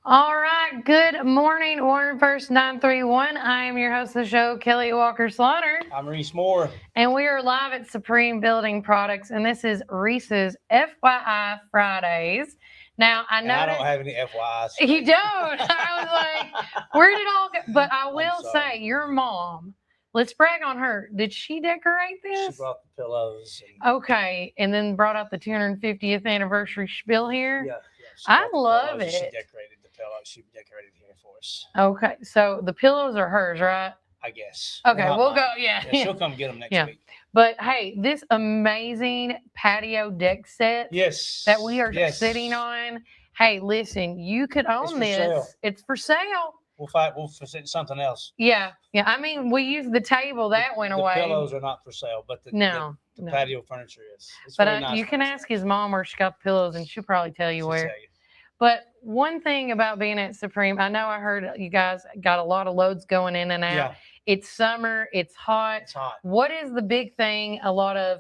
All right. Good morning, Warren First 931. I am your host of the show, Kelly Walker Slaughter. I'm Reece Moore. And we are live at Supreme Building Products, and this is Reese's FYI Fridays. Now, I know I don't have any FYIs. You don't. I was like, where did it all go? But I will say, your mom, let's brag on her. Did she decorate this? She brought the pillows. Okay. And then brought out the 250th anniversary spiel here. Yeah. I love it. She decorated the pillows. She decorated here for us. Okay. So the pillows are hers, right? I guess. Okay. We'll go. Yeah. She'll come get them next week. But hey, this amazing patio deck set that we are sitting on. Hey, listen, you could own this. Sale. It's for sale. We'll present something else. Yeah. I mean, we used the table that went away. The pillows are not for sale, but the patio furniture is. It's but nice you can ask his mom where she got the pillows, and she'll probably tell you where. But one thing about being at Supreme, I know I heard you guys got a lot of loads going in and out. Yeah. It's summer. It's hot. It's hot. What is the big thing a lot of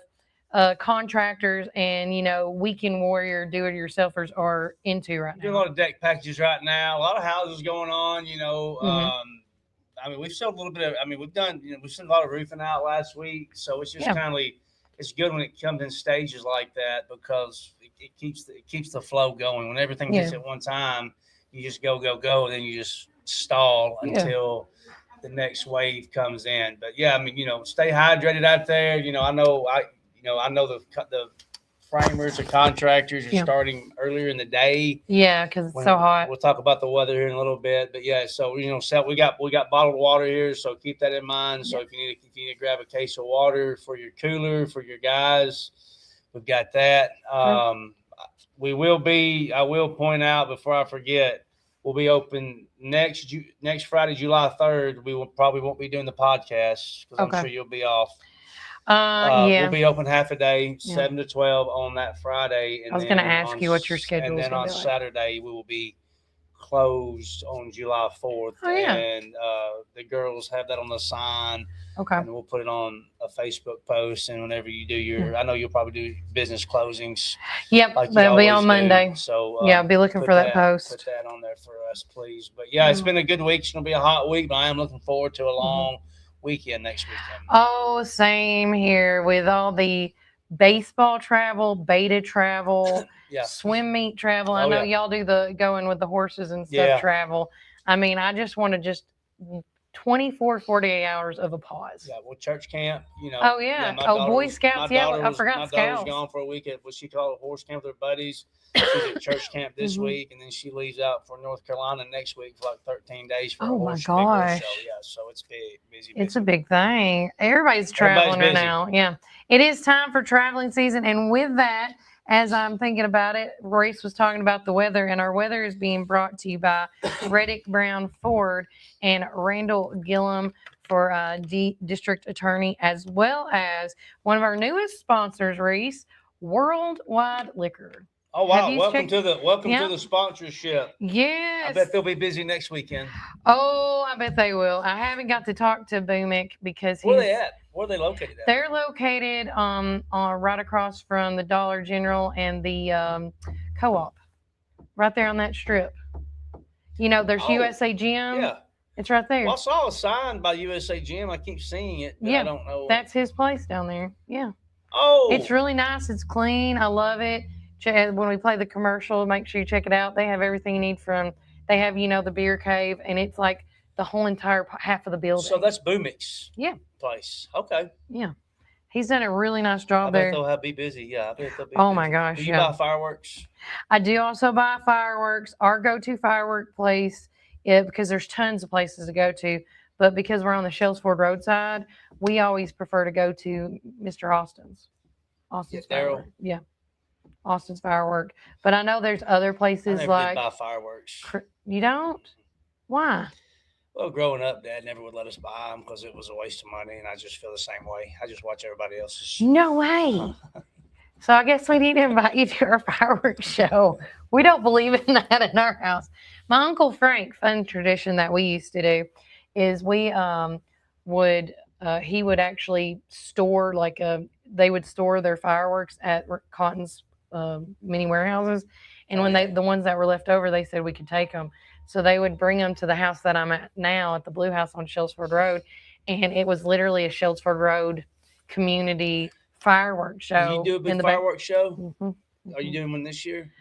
contractors and, weekend warrior do-it-yourselfers are into right now? Doing a lot of deck packages right now. A lot of houses going on, I mean, we've sold a little bit of, we've done, we've sent a lot of roofing out last week. So it's just kind of, it's good when it comes in stages like that because it keeps the flow going. When everything hits at one time, you just go, and then you just stall until the next wave comes in. But stay hydrated out there. I know the framers, the contractors are starting earlier in the day. Yeah, because it's so hot. We'll talk about the weather here in a little bit, but so we got bottled water here, so keep that in mind. So if you need to grab a case of water for your cooler for your guys, we've got that. I will point out before I forget, we'll be open next Friday, July 3rd. We probably won't be doing the podcast because I'm sure you'll be off. We'll be open half a day, 7 to 12 on that Friday. And I was going to ask you what your schedule is. And then on Saturday, we will be closed on July 4th. Oh, yeah. And the girls have that on the sign. Okay. And we'll put it on a Facebook post. And whenever you do I know you'll probably do business closings. Yep. Like that'll be on Monday. So, I'll be looking for that post. Put that on there for us, please. But it's been a good week. It's going to be a hot week, but I am looking forward to a long weekend next weekend. Oh, same here with all the baseball travel, beta travel, swim meet travel. I know y'all do the going with the horses and stuff travel. I just want to 24, 48 hours of a pause. Yeah, well, church camp, Oh, yeah. Boy Scouts. Yeah, I forgot Scouts. My daughter's gone for a week at what she called a horse camp with her buddies. She's at church camp this week, and then she leaves out for North Carolina next week for like 13 days for a horse show. Yeah, so it's busy. It's a big thing. Everybody's traveling right now. Yeah. It is time for traveling season. And with that, as I'm thinking about it, Reece was talking about the weather, and our weather is being brought to you by Reddick Brown Ford and Randall Gillum for District Attorney, as well as one of our newest sponsors, Reece, Worldwide Liquor. Oh, wow. Welcome to the sponsorship. Yes. I bet they'll be busy next weekend. Oh, I bet they will. I haven't got to talk to Boomick because Where are they at? Where are they located at? They're located right across from the Dollar General and the Co-op. Right there on that strip. There's USA Gym. Yeah. It's right there. Well, I saw a sign by USA Gym. I keep seeing it, but I don't know. That's his place down there. Yeah. Oh. It's really nice. It's clean. I love it. When we play the commercial, make sure you check it out. They have everything you need they have, the beer cave, and it's like the whole entire half of the building. So that's Boomick's place. Okay. Yeah. He's done a really nice job there. I bet they'll be busy. Yeah, I bet they'll be busy. Oh, my gosh. Do you buy fireworks? I do also buy fireworks. Our go-to firework place, because there's tons of places to go to, but because we're on the Shellsford roadside, we always prefer to go to Mr. Austin's firework. Yeah. Austin's firework. But I know there's other places I never did buy fireworks. You don't? Why? Well, growing up, Dad never would let us buy them because it was a waste of money, and I just feel the same way. I just watch everybody else's. No way. So I guess we need to invite you to our fireworks show. We don't believe in that in our house. My Uncle Frank, fun tradition that we used to do is we he would actually store they would store their fireworks at Cotton's mini warehouses, and when the ones that were left over, they said we could take them. So they would bring them to the house that I'm at now, at the Blue House on Sheldsford Road, and it was literally a Sheldsford Road community fireworks show. You do a big fireworks show? Mm-hmm. Are you doing one this year?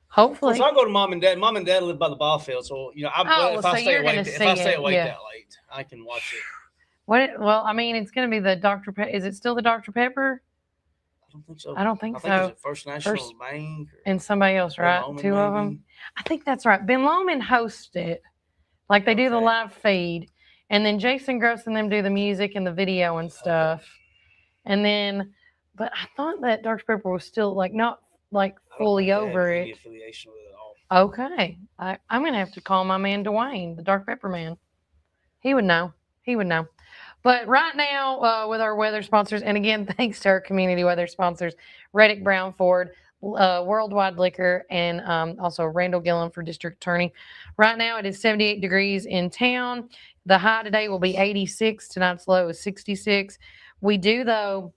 Hopefully. Of course, I'll go to mom and dad. Mom and dad live by the ball field, so if I stay awake that late, I can watch it. Well, I mean, it's going to be the Dr. Is it still the Dr. Pepper? I don't think so. I don't think so. I think it's First National Bank. And somebody else, right? Two of them. I think that's right. Ben Lomond hosts it. Like they do the live feed. And then Jason Gross and them do the music and the video and stuff. Okay. And then, but I thought that Dr. Pepper was still not fully over it. Any affiliation with it all. Okay. I'm going to have to call my man Dwayne, the Dr. Pepper man. He would know. But right now, with our weather sponsors, and again, thanks to our community weather sponsors, Reddick Brown Ford, Worldwide Liquor, and also Randall Gillen for District Attorney. Right now, it is 78 degrees in town. The high today will be 86. Tonight's low is 66. We do, though,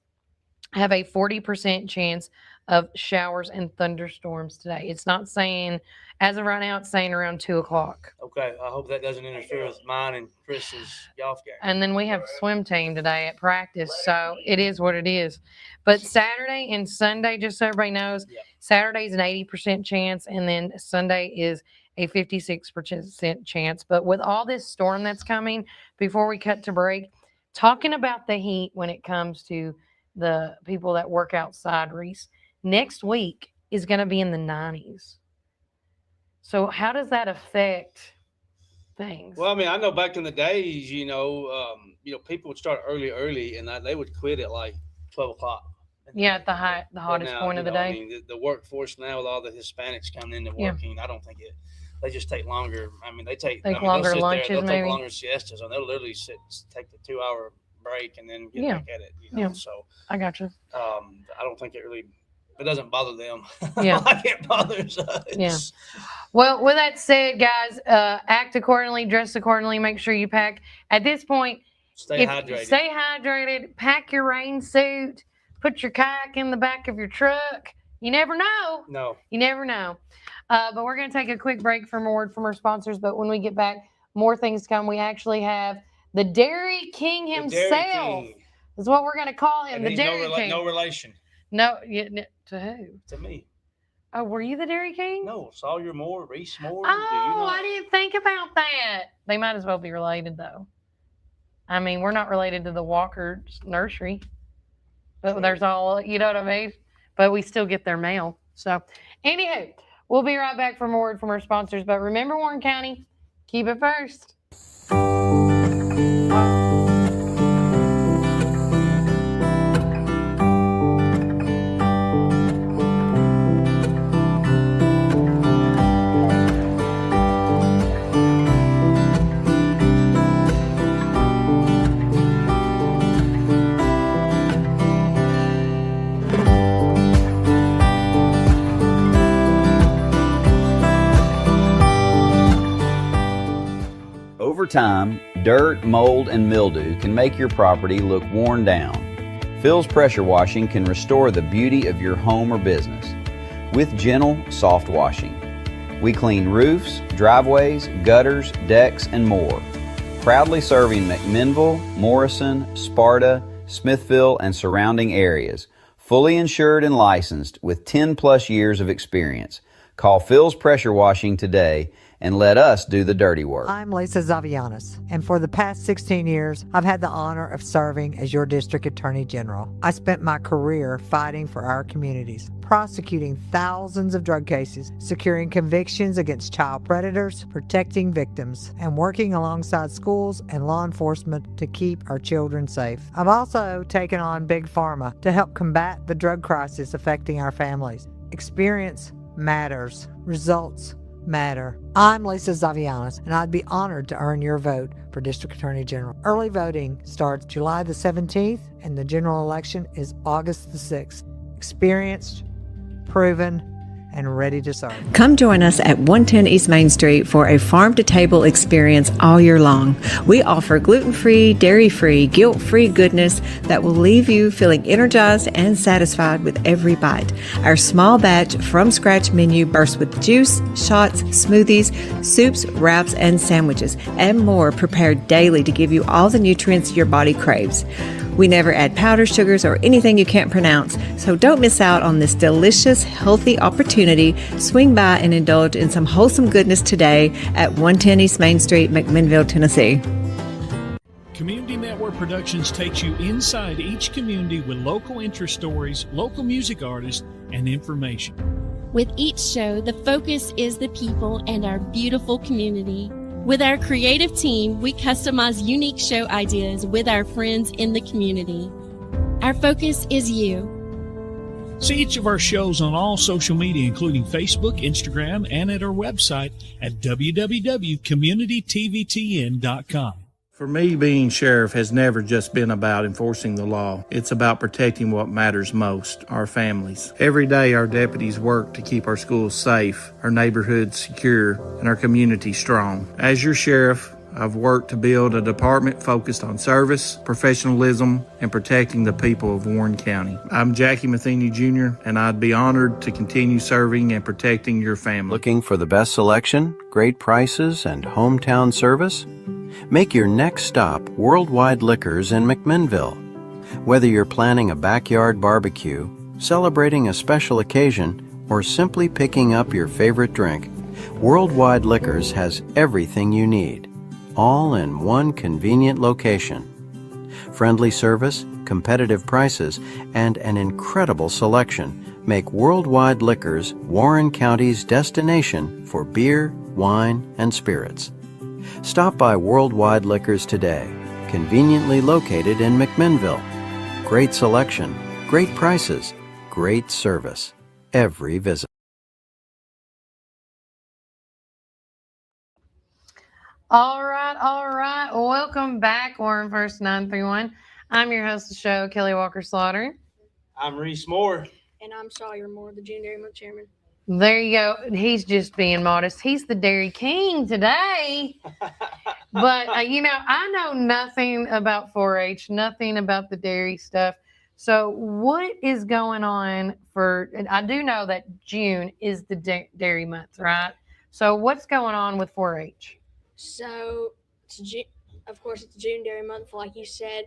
have a 40% chance of showers and thunderstorms today. It's not saying, as of right now, it's saying around 2 o'clock. Okay, I hope that doesn't interfere with mine and Chris's golf game. And then we have swim team today at practice, so it is what it is. But Saturday and Sunday, just so everybody knows, Saturday's an 80% chance, and then Sunday is a 56% chance. But with all this storm that's coming, before we cut to break, talking about the heat when it comes to the people that work outside, Reece, next week is going to be in the 90s. So how does that affect things? Well, I mean, I know back in the days, people would start early, and they would quit at like 12 o'clock. Yeah, at the hottest point of the day. I mean, the workforce now with all the Hispanics coming into working, I don't think they just take longer. I mean, they take longer lunches, they'll maybe. Take longer siestas, and they'll literally take the 2-hour break and then get back at it. So I got you. I don't think it doesn't bother them. Yeah. Like it bothers us. Yeah. Well, with that said, guys, act accordingly, dress accordingly, make sure you pack. At this point, stay hydrated. Pack your rain suit, put your kayak in the back of your truck. You never know. No. You never know. But we're going to take a quick break for more word from our sponsors. But when we get back, more things come. We actually have the Dairy King himself. The Dairy King. Is what we're going to call him. And the Dairy King. No relation. No, to who? To me. Oh, were you the Dairy King? No, Sawyer Moore, Reece Moore. Oh, I didn't think about that. They might as well be related, though. I mean, we're not related to the Walker nursery. But there's all, you know what I mean? But we still get their mail. So, anywho, we'll be right back for more word from our sponsors. But remember, Warren County, keep it first. Over time, dirt, mold, and mildew can make your property look worn down. Phil's Pressure Washing can restore the beauty of your home or business with gentle, soft washing. We clean roofs, driveways, gutters, decks, and more. Proudly serving McMinnville, Morrison, Sparta, Smithville, and surrounding areas. Fully insured and licensed with 10 plus years of experience. Call Phil's Pressure Washing today and let us do the dirty work. I'm Lisa Zavianis, and for the past 16 years, I've had the honor of serving as your District Attorney General. I spent my career fighting for our communities, prosecuting thousands of drug cases, securing convictions against child predators, protecting victims, and working alongside schools and law enforcement to keep our children safe. I've also taken on Big Pharma to help combat the drug crisis affecting our families. Experience matters. Results matter. I'm Lisa Zavianis, and I'd be honored to earn your vote for District Attorney General. Early voting starts July the 17th, and the general election is August the 6th. Experienced, proven, and ready to serve. Come join us at 110 East Main Street for a farm-to-table experience all year long. We offer gluten-free, dairy-free, guilt-free goodness that will leave you feeling energized and satisfied with every bite. Our small batch from-scratch menu bursts with juice, shots, smoothies, soups, wraps, and sandwiches, and more prepared daily to give you all the nutrients your body craves. We never add powder sugars or anything you can't pronounce, so don't miss out on this delicious, healthy opportunity. Swing by and indulge in some wholesome goodness today at 110 East Main Street, McMinnville, Tennessee. Community Network Productions takes you inside each community with local interest stories, local music artists, and information. With each show, the focus is the people and our beautiful community. With our creative team, we customize unique show ideas with our friends in the community. Our focus is you. See each of our shows on all social media, including Facebook, Instagram, and at our website at www.communitytvtn.com. For me, being sheriff has never just been about enforcing the law. It's about protecting what matters most, our families. Every day, our deputies work to keep our schools safe, our neighborhoods secure, and our community strong. As your sheriff, I've worked to build a department focused on service, professionalism, and protecting the people of Warren County. I'm Jackie Matheny Jr., and I'd be honored to continue serving and protecting your family. Looking for the best selection, great prices, and hometown service? Make your next stop Worldwide Liquors in McMinnville. Whether you're planning a backyard barbecue, celebrating a special occasion, or simply picking up your favorite drink, Worldwide Liquors has everything you need, all in one convenient location. Friendly service, competitive prices, and an incredible selection make Worldwide Liquors Warren County's destination for beer, wine, and spirits. Stop by Worldwide Liquors today, conveniently located in McMinnville. Great selection, great prices, great service. Every visit. All right. Welcome back, Warren First 931. I'm your host of the show, Kelly Walker Slaughter. I'm Reece Moore. And I'm Sawyer Moore, the June Dairy Month Chairman. There you go. He's just being modest. He's the Dairy King today. But, I know nothing about 4-H, nothing about the dairy stuff. So what is going on and I do know that June is the dairy month, right? So what's going on with 4-H? So, of course, it's June Dairy Month. Like you said,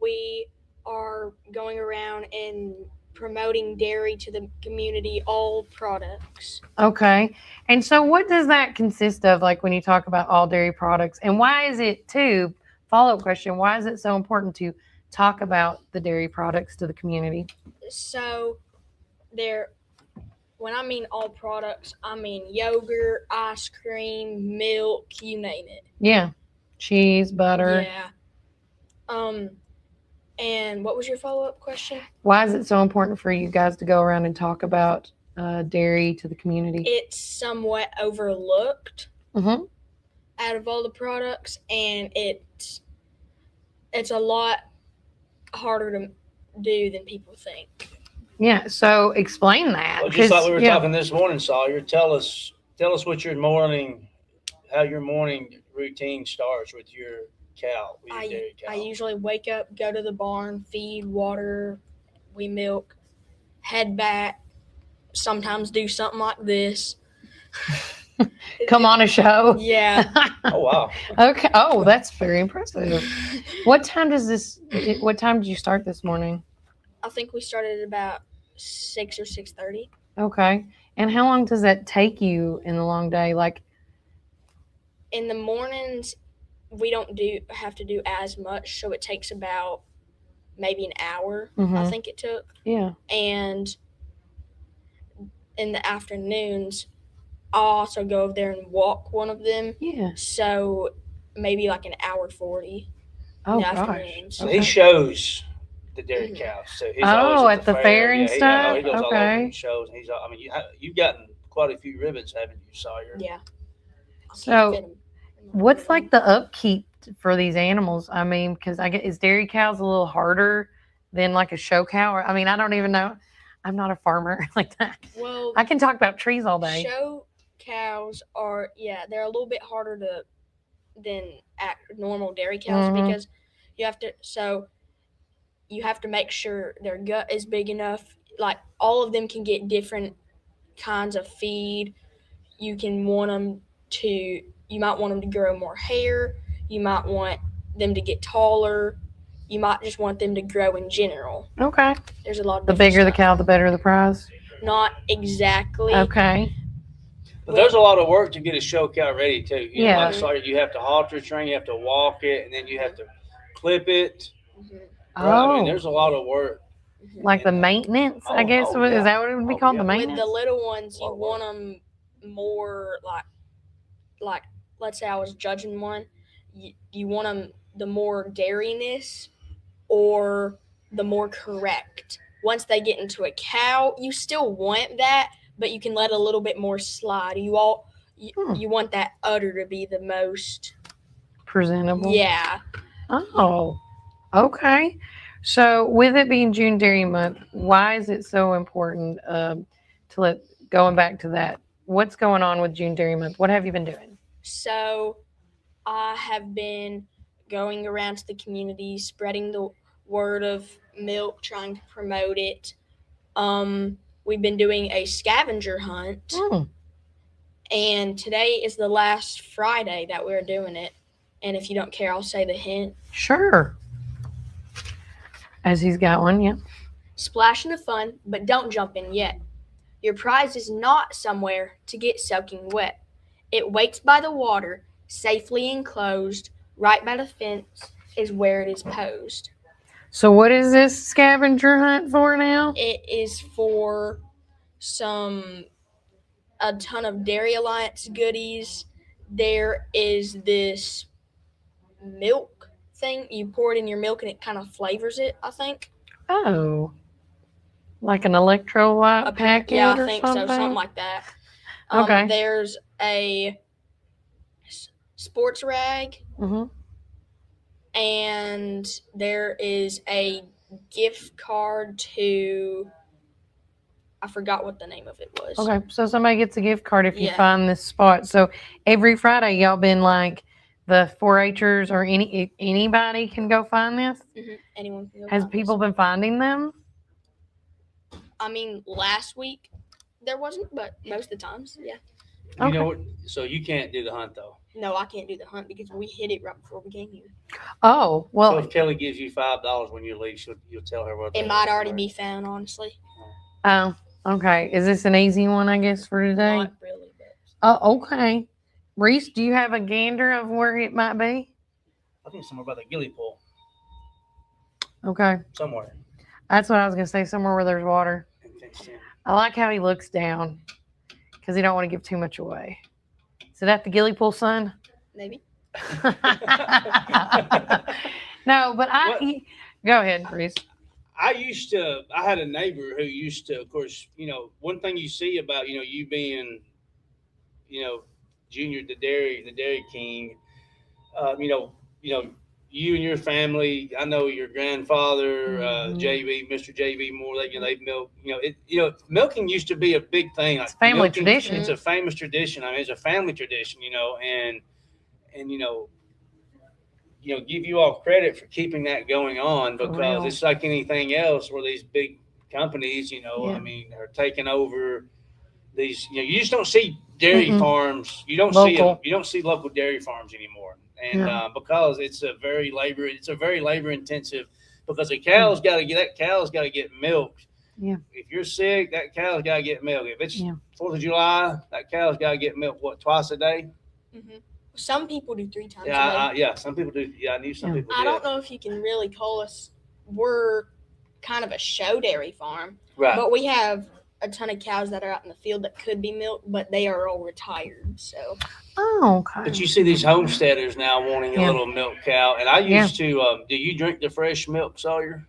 we are going around and promoting dairy to the community, all products. Okay. And so what does that consist of, like when you talk about all dairy products? And why is it, too, follow-up question, why is it so important to talk about the dairy products to the community? So when I mean all products, I mean yogurt, ice cream, milk, you name it. Yeah. Cheese, butter. Yeah. And what was your follow-up question? Why is it so important for you guys to go around and talk about dairy to the community? It's somewhat overlooked Mm-hmm. out of all the products, and it's a lot harder to do than people think. Yeah, so explain that. Well, just like we were talking this morning, Sawyer, tell us what how your morning routine starts with your cow. With your dairy cow. I usually wake up, go to the barn, feed, water, we milk, head back, sometimes do something like this. Come on a show. Yeah. Oh, wow. Okay. Oh, that's very impressive. What time did you start this morning? I think we started at about 6 or 6:30. Okay. And how long does that take you in the long day? Like in the mornings, we don't have to do as much, so it takes about maybe an hour. Mm-hmm. I think it took. Yeah. And in the afternoons, I'll also go over there and walk one of them. Yeah. So maybe like an hour 40. Oh, gosh. Afternoons. So he shows the dairy cows. So he's always at the fair and stuff? He goes all over Okay. and shows. And you've gotten quite a few ribbons, haven't you, Sawyer? Yeah. So what's like the upkeep for these animals? I mean, because is dairy cows a little harder than like a show cow? Or, I mean, I don't even know. I'm not a farmer like that. Well, I can talk about trees all day. show cows are they're a little bit harder than normal dairy cows because you have to make sure their gut is big enough. Like all of them can get different kinds of feed. You might want them to grow more hair. You might want them to get taller. You might just want them to grow in general. Okay. There's a lot of the bigger the cow, the better the prize. Not exactly. Okay. But there's a lot of work to get a show cow ready too. You know, Yeah. like sorry, you have to halter train, you have to walk it, and then you have to clip it. Oh. Right? I mean, there's a lot of work. Like the maintenance, I guess. Yeah. Is that what it would be called? Yeah. The maintenance? With the little ones, you want them more like let's say I was judging one. You want them the more dairiness or the more correct. Once they get into a cow, you still want that, but you can let a little bit more slide. You want that udder to be the most presentable. Yeah. Oh, okay. So with it being June Dairy Month, why is it so important going back to that? What's going on with June Dairy Month? What have you been doing? So I have been going around to the community, spreading the word of milk, trying to promote it. We've been doing a scavenger hunt. And today is the last Friday that we're doing it. And if you don't care, I'll say the hint. Sure. As he's got one, yeah. Splash into fun, but don't jump in yet. Your prize is not somewhere to get soaking wet. It waits by the water, safely enclosed, right by the fence is where it is posed. So what is this scavenger hunt for now? It is for a ton of Dairy Alliance goodies. There is this milk thing. You pour it in your milk and it kind of flavors it, I think. Oh. Like an electrolyte packet yeah, I or think something? so. Something like that. Okay. There's a sports rag. Mm-hmm. And there is a gift card to, I forgot what the name of it was. Okay, so somebody gets a gift card if you find this spot. So every Friday, y'all been like the 4-Hers or anybody can go find this? Mm-hmm. Anyone can go Has find people this. been finding them? I mean, last week there wasn't, but most of the times, yeah. You know what? So you can't do the hunt though. No, I can't do the hunt because we hit it right before we came here. Oh, well. So if Kelly gives you $5 when you leave, you'll tell her what. It might already be found, honestly. Oh, okay. Is this an easy one, I guess, for today? Not really, but. Oh, okay. Reece, do you have a gander of where it might be? I think somewhere by the gilly pool. Okay. Somewhere. That's what I was going to say, somewhere where there's water. I like how he looks down because he don't want to give too much away. Is it at the gilly pool, son? Maybe. No, but go ahead, Reece. I had a neighbor who used to, of course, one thing you see about, you being, Junior, the dairy king, you and your family, I know your grandfather, Mr. JB Moore, they milk, milking used to be a big thing. It's family tradition. It's a famous tradition. I mean, it's a family tradition, and give you all credit for keeping that going on because it's like anything else where these big companies, I mean, are taking over these, you just don't see dairy farms. You don't see them. You don't see local dairy farms anymore. And because it's a very labor intensive because the cow's got to get milked. Yeah. If you're sick, that cow's got to get milked. If it's 4th of July, that cow's got to get milked, twice a day? Mm-hmm. Some people do 3 times a day. Some people do. Yeah, I knew some people do. I don't know if you can really call us, we're kind of a show dairy farm. Right. But we have a ton of cows that are out in the field that could be milked, but they are all retired. So. Oh, okay. But you see these homesteaders now wanting a little milk cow. And I used to, do you drink the fresh milk, Sawyer?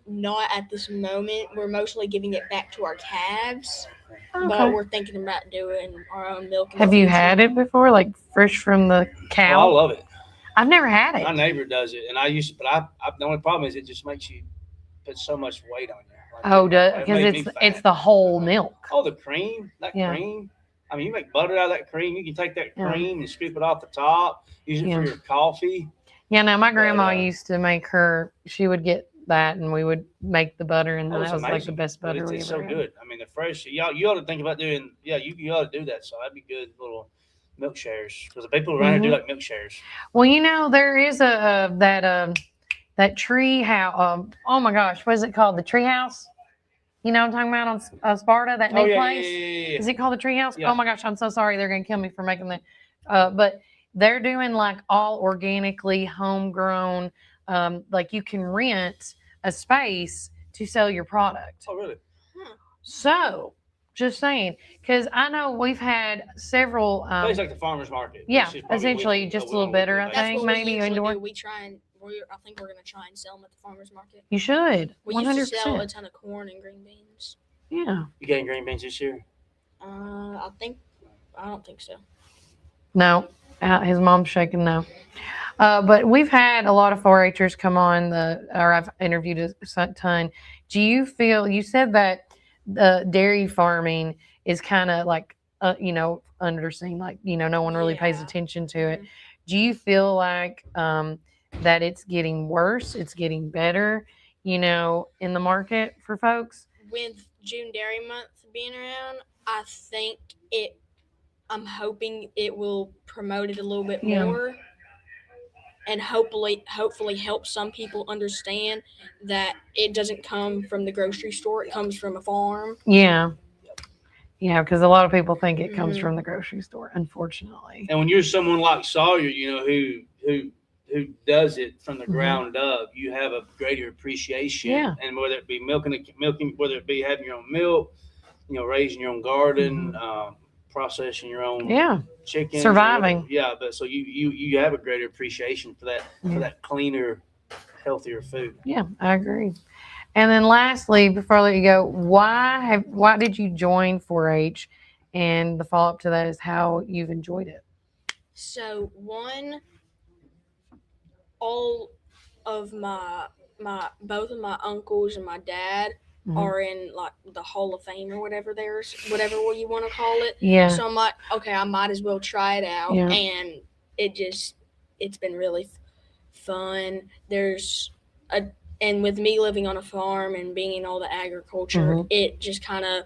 Not at this moment. We're mostly giving it back to our calves. Okay. But we're thinking about doing our own milk. Have you had it before, like fresh from the cow? Oh, I love it. I've never had it. My neighbor does it, and I used to, but the only problem is it just makes you put so much weight on you. Oh, It because made me it's fat. the whole milk. Oh, the cream, Yeah. cream. I mean, you make butter out of that cream. You can take that Yeah. cream and scoop it off the top. Use it Yeah. for your coffee. Yeah, no, my But, grandma used to make her. She would get that, and we would make the butter, and That that was like the amazing. best But butter we it's ever so had. good. I mean, the fresh. You ought to think about doing. Yeah, you ought to do that. So that'd be good. Little milk shares, because the people around here do like milk shares. Well, there is that tree house. Oh my gosh, what is it called? The tree house. You know what I'm talking about on Sparta, that new place? Yeah. Is it called the Tree House? Yeah. Oh my gosh, I'm so sorry. They're going to kill me for making that. But they're doing like all organically homegrown, like you can rent a space to sell your product. Oh, really? So, just saying, because I know we've had several. Place like the farmer's market. Yeah, essentially just a little better, I That's think, what maybe we usually indoor. do. I think we're gonna try and sell them at the farmer's market. You should. We 100%. used to sell a ton of corn and green beans. Yeah. You getting green beans this year? I don't think so. No, his mom's shaking no. But we've had a lot of 4-Hers come on or I've interviewed a ton. Do you feel, you said that the dairy farming is kind of like, underseen, like, no one really pays attention to it. Do you feel like that it's getting worse, it's getting better, in the market for folks? With June Dairy Month being around, I'm hoping it will promote it a little bit more, and hopefully help some people understand that it doesn't come from the grocery store; it comes from a farm. Yeah, because a lot of people think it comes from the grocery store, unfortunately. And when you're someone like Sawyer, who does it from the ground up, you have a greater appreciation. Yeah. And whether it be milking, whether it be having your own milk, raising your own garden, processing your own chicken, surviving. But so you have a greater appreciation for that cleaner, healthier food. Yeah, I agree. And then lastly, before I let you go, why did you join 4-H? And the follow-up to that is how you've enjoyed it. So all of both of my uncles and my dad are in like the Hall of Fame or whatever you want to call it. Yeah. So I'm like, okay, I might as well try it out. Yeah. And it's been really fun. And with me living on a farm and being in all the agriculture, it just kind of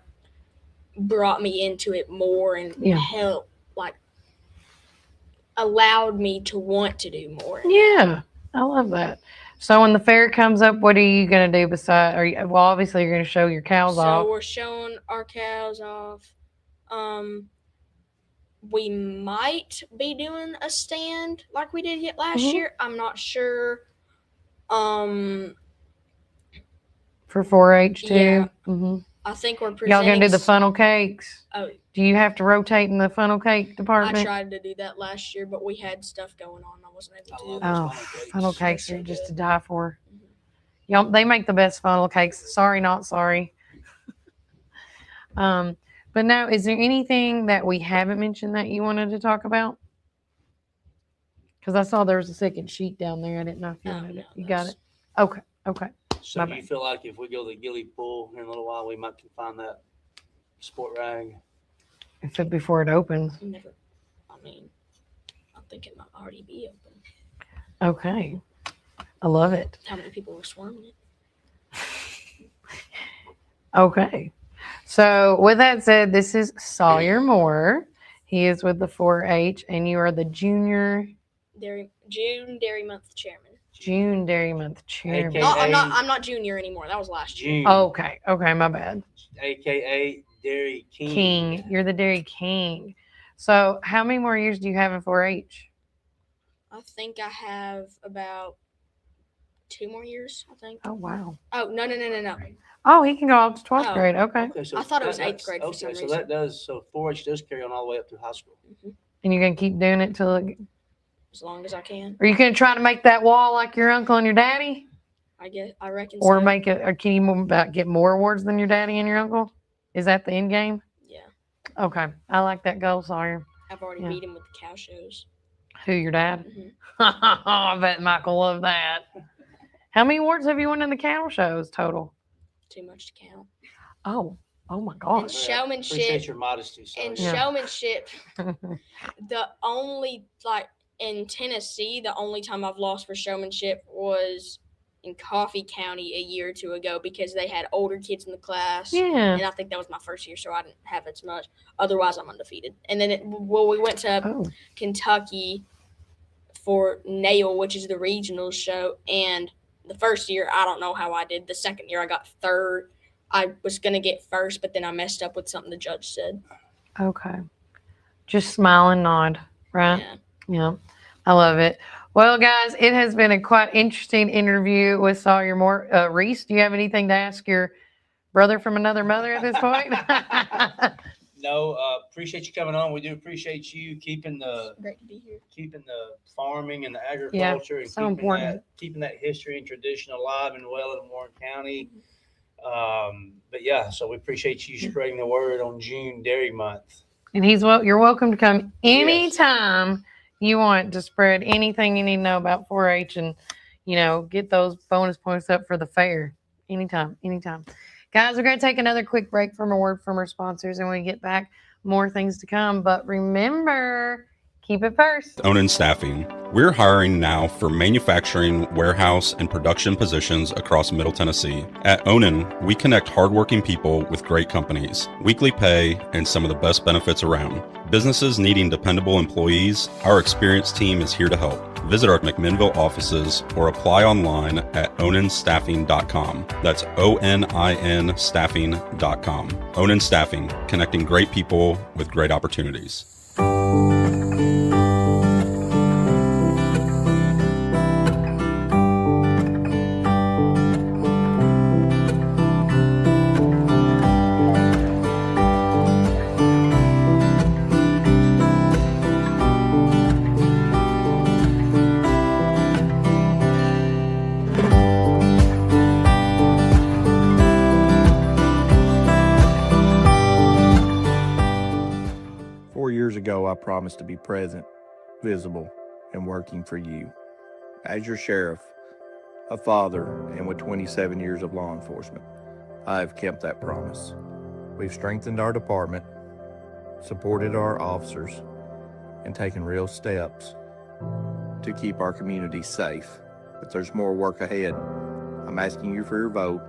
brought me into it more and helped, like, allowed me to want to do more. Yeah, I love that. So when the fair comes up, what are you going to do besides? Obviously you're going to show your cows off. So we're showing our cows off. We might be doing a stand like we did last year. I'm not sure. For 4-H too. Yeah. Mm-hmm. I think we're Y'all gonna do the funnel cakes? Oh. Do you have to rotate in the funnel cake department? I tried to do that last year, but we had stuff going on. I wasn't able to. Oh, funnel cakes are just to die for. Y'all, they make the best funnel cakes. Sorry, not sorry. But no, is there anything that we haven't mentioned that you wanted to talk about? Because I saw there was a second sheet down there. I didn't know if you wanted it. You got it? Okay. So you feel like if we go to the Gilly Pool in a little while, we might can find that sport rag? Before it opens. I think it might already be open. Okay. I love it. How many people were swarming it? Okay. So with that said, this is Sawyer Moore. He is with the 4-H, and you are the June Dairy Month chairman. June Dairy Month chairman. AKA, I'm not junior anymore. That was last year. June. Okay, my bad. AKA Dairy King. You're the Dairy King. So how many more years do you have in 4-H? I think I have about 2 more years, I think. Oh, wow. Oh, no. Oh, he can go up to 12th grade. Okay. So I thought it was 8th grade for some so reason. 4-H does carry on all the way up to high school. And you're going to keep doing it till as long as I can. Are you going to try to make that wall like your uncle and your daddy? I reckon or so. make it, or can you get more awards than your daddy and your uncle? Is that the end game? Yeah. Okay. I like that goal, Sawyer. I've already beat him with the cow shows. Who, your dad? I bet Michael loved that. How many awards have you won in the cattle shows total? too much to count. Oh my And gosh. showmanship. Appreciate your modesty. So And Yeah. showmanship, the only, in Tennessee, the only time I've lost for showmanship was in Coffee County a year or two ago because they had older kids in the class. Yeah. And I think that was my first year, so I didn't have as much. Otherwise, I'm undefeated. And then, we went to Kentucky for NAIL, which is the regional show. And the first year, I don't know how I did. The second year, I got third. I was going to get first, but then I messed up with something the judge said. Okay. Just smile and nod, right? Yeah. I love it. Well, guys, it has been a quite interesting interview with Sawyer Moore. Reece, do you have anything to ask your brother from another mother at this point? No, appreciate you coming on. We do appreciate you keeping the Great to be here. keeping the farming and the agriculture and so important. keeping that history and tradition alive and well in Warren County. But yeah, so we appreciate you spreading the word on June Dairy Month. And you're welcome to come anytime you want to spread anything you need to know about 4-H and, get those bonus points up for the fair. Anytime. Guys, we're going to take another quick break from a word from our sponsors, and when we get back, more things to come. But remember, keep it first. Onan Staffing. We're hiring now for manufacturing, warehouse, and production positions across Middle Tennessee. At Onan, we connect hardworking people with great companies, weekly pay, and some of the best benefits around. Businesses needing dependable employees, our experienced team is here to help. Visit our McMinnville offices or apply online at onanstaffing.com. That's ONIN staffing.com. Onan Staffing, connecting great people with great opportunities. Ago, I promised to be present, visible, and working for you. As your sheriff, a father, and with 27 years of law enforcement, I have kept that promise. We've strengthened our department, supported our officers, and taken real steps to keep our community safe. But there's more work ahead. I'm asking you for your vote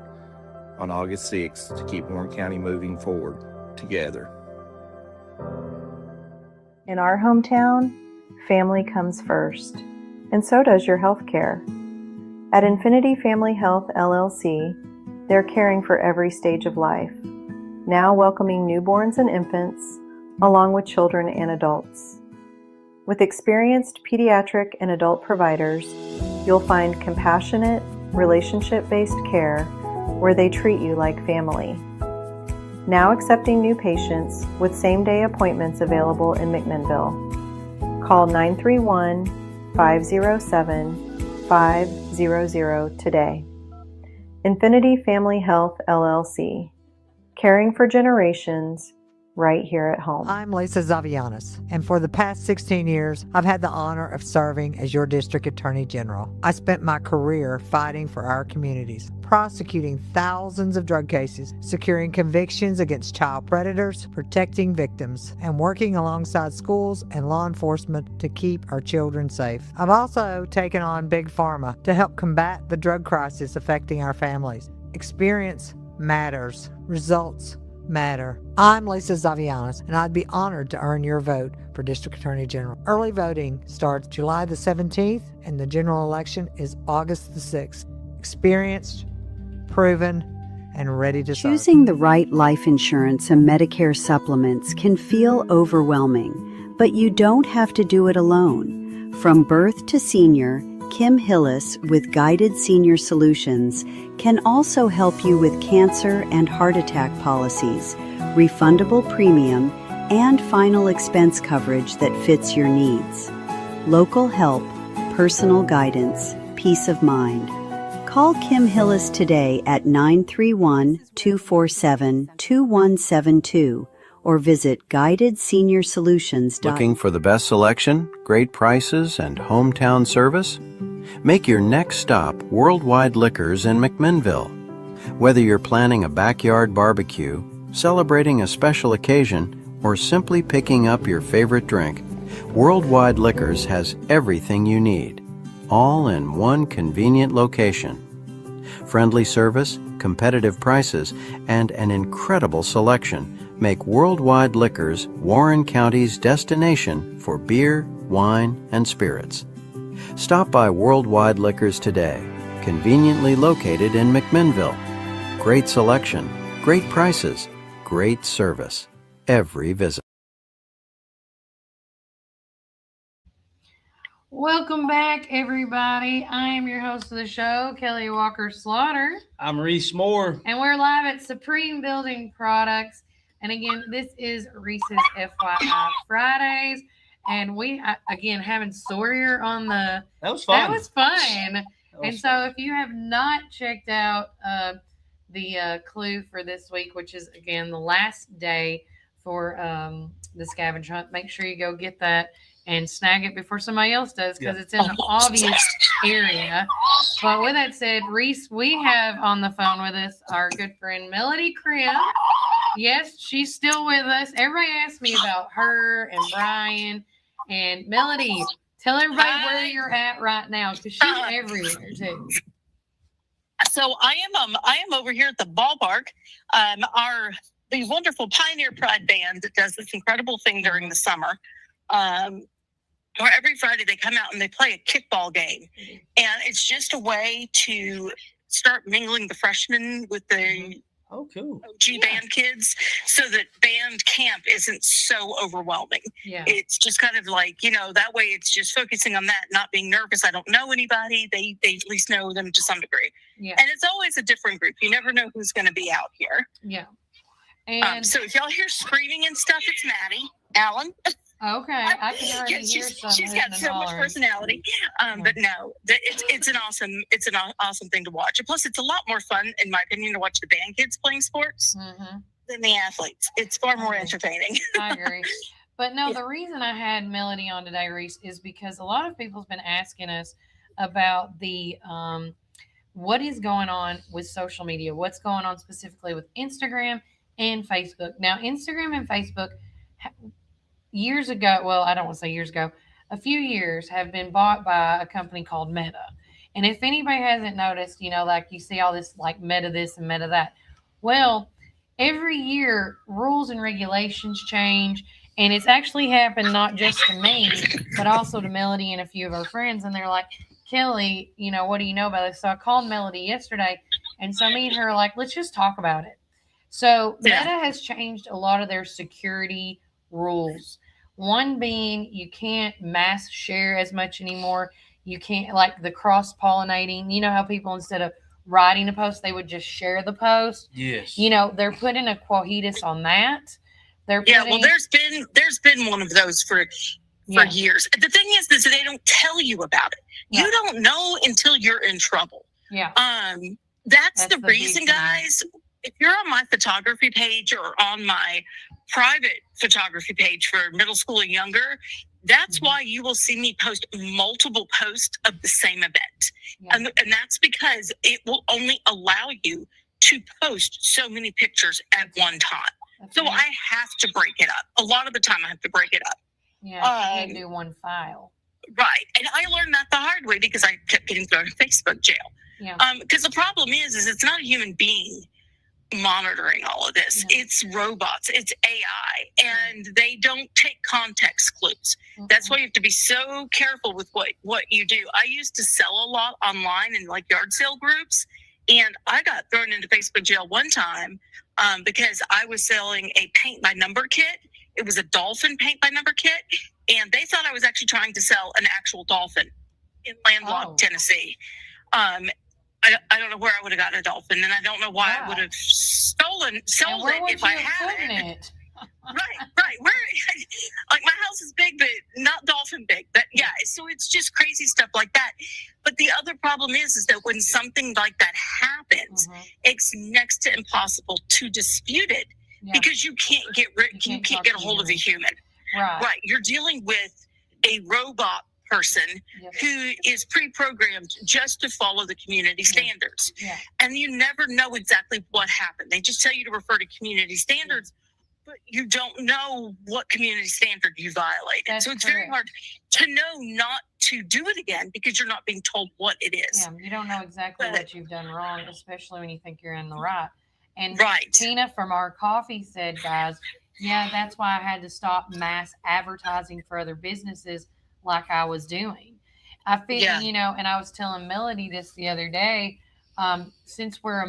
on August 6th to keep Warren County moving forward together. In our hometown, family comes first, and so does your health care. At Infinity Family Health LLC, they're caring for every stage of life, now welcoming newborns and infants, along with children and adults. With experienced pediatric and adult providers, you'll find compassionate, relationship-based care where they treat you like family. Now accepting new patients with same-day appointments available in McMinnville. Call 931-507-500 today. Infinity Family Health LLC, caring for generations right here at home. I'm Lisa Zavianis, and for the past 16 years, I've had the honor of serving as your district attorney general. I spent my career fighting for our communities, prosecuting thousands of drug cases, securing convictions against child predators, protecting victims, and working alongside schools and law enforcement to keep our children safe. I've also taken on Big Pharma to help combat the drug crisis affecting our families. Experience matters. Results matter. I'm Lisa Zavianis, and I'd be honored to earn your vote for District Attorney General. Early voting starts July the 17th, and the general election is August the 6th. Experienced, proven, and ready to serve. Choosing the right life insurance and Medicare supplements can feel overwhelming, but you don't have to do it alone. From birth to senior, Kim Hillis with Guided Senior Solutions can also help you with cancer and heart attack policies, refundable premium, and final expense coverage that fits your needs. Local help, personal guidance, peace of mind. Call Kim Hillis today at 931-247-2172 or visit guidedsenior-solutions.com. Looking for the best selection, great prices, and hometown service? Make your next stop Worldwide Liquors in McMinnville. Whether you're planning a backyard barbecue, celebrating a special occasion, or simply picking up your favorite drink, Worldwide Liquors has everything you need, all in one convenient location. Friendly service, competitive prices, and an incredible selection make Worldwide Liquors Warren County's destination for beer, wine, and spirits. Stop by Worldwide Liquors today, conveniently located in McMinnville. Great selection, great prices, great service. Every visit. Welcome back, everybody. I am your host of the show, Kelly Walker Slaughter. I'm Reece Moore. And we're live at Supreme Building Products. And again, this is Reese's FYI Fridays. And we, again, having Sawyer on the... That was fun. That was fun. And so if you have not checked out the clue for this week, which is, again, the last day for the scavenger hunt, make sure you go get that and snag it before somebody else does, because it's in an obvious area. But with that said, Reece, we have on the phone with us our good friend Melody Krim. Yes, she's still with us. Everybody asks me about her and Brian. And Melody, tell everybody where you're at right now, because she's everywhere too. So I am over here at the ballpark. The wonderful Pioneer Pride Band that does this incredible thing during the summer. Where every Friday they come out and they play a kickball game. And it's just a way to start mingling the freshmen with the OG band kids, so that band camp isn't so overwhelming. Yeah. It's just kind of like, that way it's just focusing on that, not being nervous. I don't know anybody. They at least know them to some degree. Yeah. And it's always a different group. You never know who's going to be out here. Yeah. And so if y'all hear screaming and stuff, it's Maddie Allen. Okay, I can already hear something. She's got so much personality, but no, it's an awesome thing to watch. And plus, it's a lot more fun, in my opinion, to watch the band kids playing sports than the athletes. It's far more entertaining. I agree. But no, the reason I had Melody on today, Reece, is because a lot of people's been asking us about the what is going on with social media, what's going on specifically with Instagram and Facebook. Now, Instagram and Facebook years ago, well, I don't want to say years ago, a few years have been bought by a company called Meta. And if anybody hasn't noticed, like you see all this like Meta this and Meta that. Well, every year rules and regulations change. And it's actually happened not just to me, but also to Melody and a few of our friends. And they're like, Kelly, what do you know about this? So I called Melody yesterday. And so me and her are like, let's just talk about it. So Meta has changed a lot of their security rules. One being you can't mass share as much anymore. You can't, like the cross-pollinating. You know how people, instead of writing a post, they would just share the post? Yes. They're putting a quahitus on that. There's been one of those for years. The thing is that they don't tell you about it. Yeah. You don't know until you're in trouble. Yeah. That's the reason, guys. If you're on my photography page or on my private photography page for middle school and younger, that's why you will see me post multiple posts of the same event. Yeah. And that's because it will only allow you to post so many pictures at one time. So I have to break it up. A lot of the time I have to break it up. Yeah, you can't do one file. Right. And I learned that the hard way because I kept getting thrown in Facebook jail. Yeah. Because the problem is it's not a human being monitoring all of this. It's robots, it's AI, and they don't take context clues. That's why you have to be so careful with what you do. I used to sell a lot online in like yard sale groups, and I got thrown into Facebook jail one time because I was selling a paint by number kit. It was a dolphin paint by number kit, and they thought I was actually trying to sell an actual dolphin in landlocked Tennessee. I don't know where I would have gotten a dolphin, and I don't know why I would have sold it if I had it. Right. Where, like my house is big, but not dolphin big. So it's just crazy stuff like that. But the other problem is that when something like that happens, it's next to impossible to dispute it because you can't get a hold of a human. Right. You're dealing with a robot person who is pre-programmed just to follow the community standards. And you never know exactly what happened. They just tell you to refer to community standards, but you don't know what community standard you violated. So it's very hard to know not to do it again because you're not being told what it is. Yeah, you don't know exactly what you've done wrong, especially when you think you're in the right. And Right. Tina from our coffee said, guys, yeah, that's why I had to stop mass advertising for other businesses like I was doing. I feel, you know, and I was telling Melody this the other day, since we're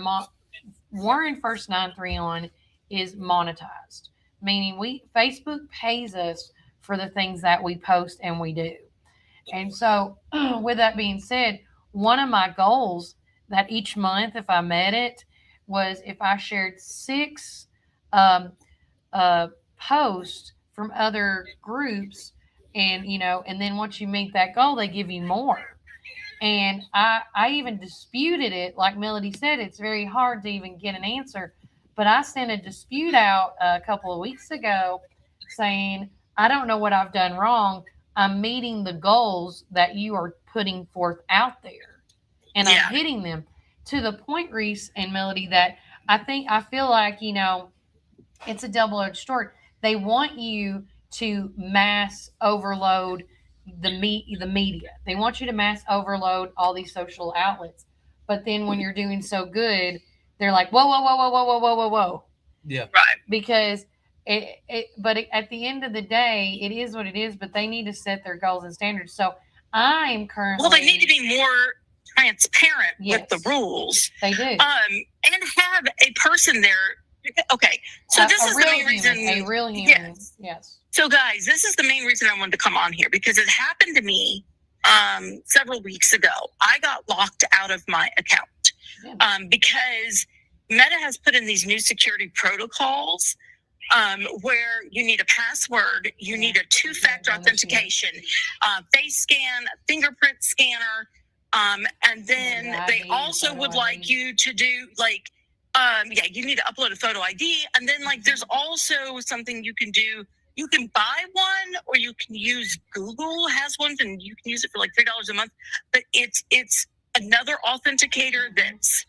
Warren First 93 on is monetized, meaning Facebook pays us for the things that we post and we do. And so with that being said, one of my goals that each month, if I met it, was if I shared 6 posts from other groups, and you know, and then once you meet that goal, they give you more. And I even disputed it. Like Melody said, it's very hard to even get an answer. But I sent a dispute out a couple of weeks ago saying, I don't know what I've done wrong. I'm meeting the goals that you are putting forth out there. And I'm hitting them to the point, Reece and Melody, that I feel like, you know, it's a double-edged sword. They want you to mass overload the media. They want you to mass overload all these social outlets. But then when you're doing so good, they're like, whoa, whoa, whoa, whoa, whoa, whoa, whoa, whoa, whoa. Yeah. Right. Because at the end of the day, it is what it is, but they need to set their goals and standards. So I'm currently... Well, they need to be more transparent with the rules. They do. And have a person there. Okay, so this is the main reason. A real human. Yes. So, guys, this is the main reason I wanted to come on here, because it happened to me several weeks ago. I got locked out of my account because Meta has put in these new security protocols where you need a password, you need a 2-factor authentication, face scan, fingerprint scanner, and then they also would like you to do you need to upload a photo ID, and then there's also something you can do. You can buy one, or you can use Google has one, and you can use it for $3 a month. But it's another authenticator that's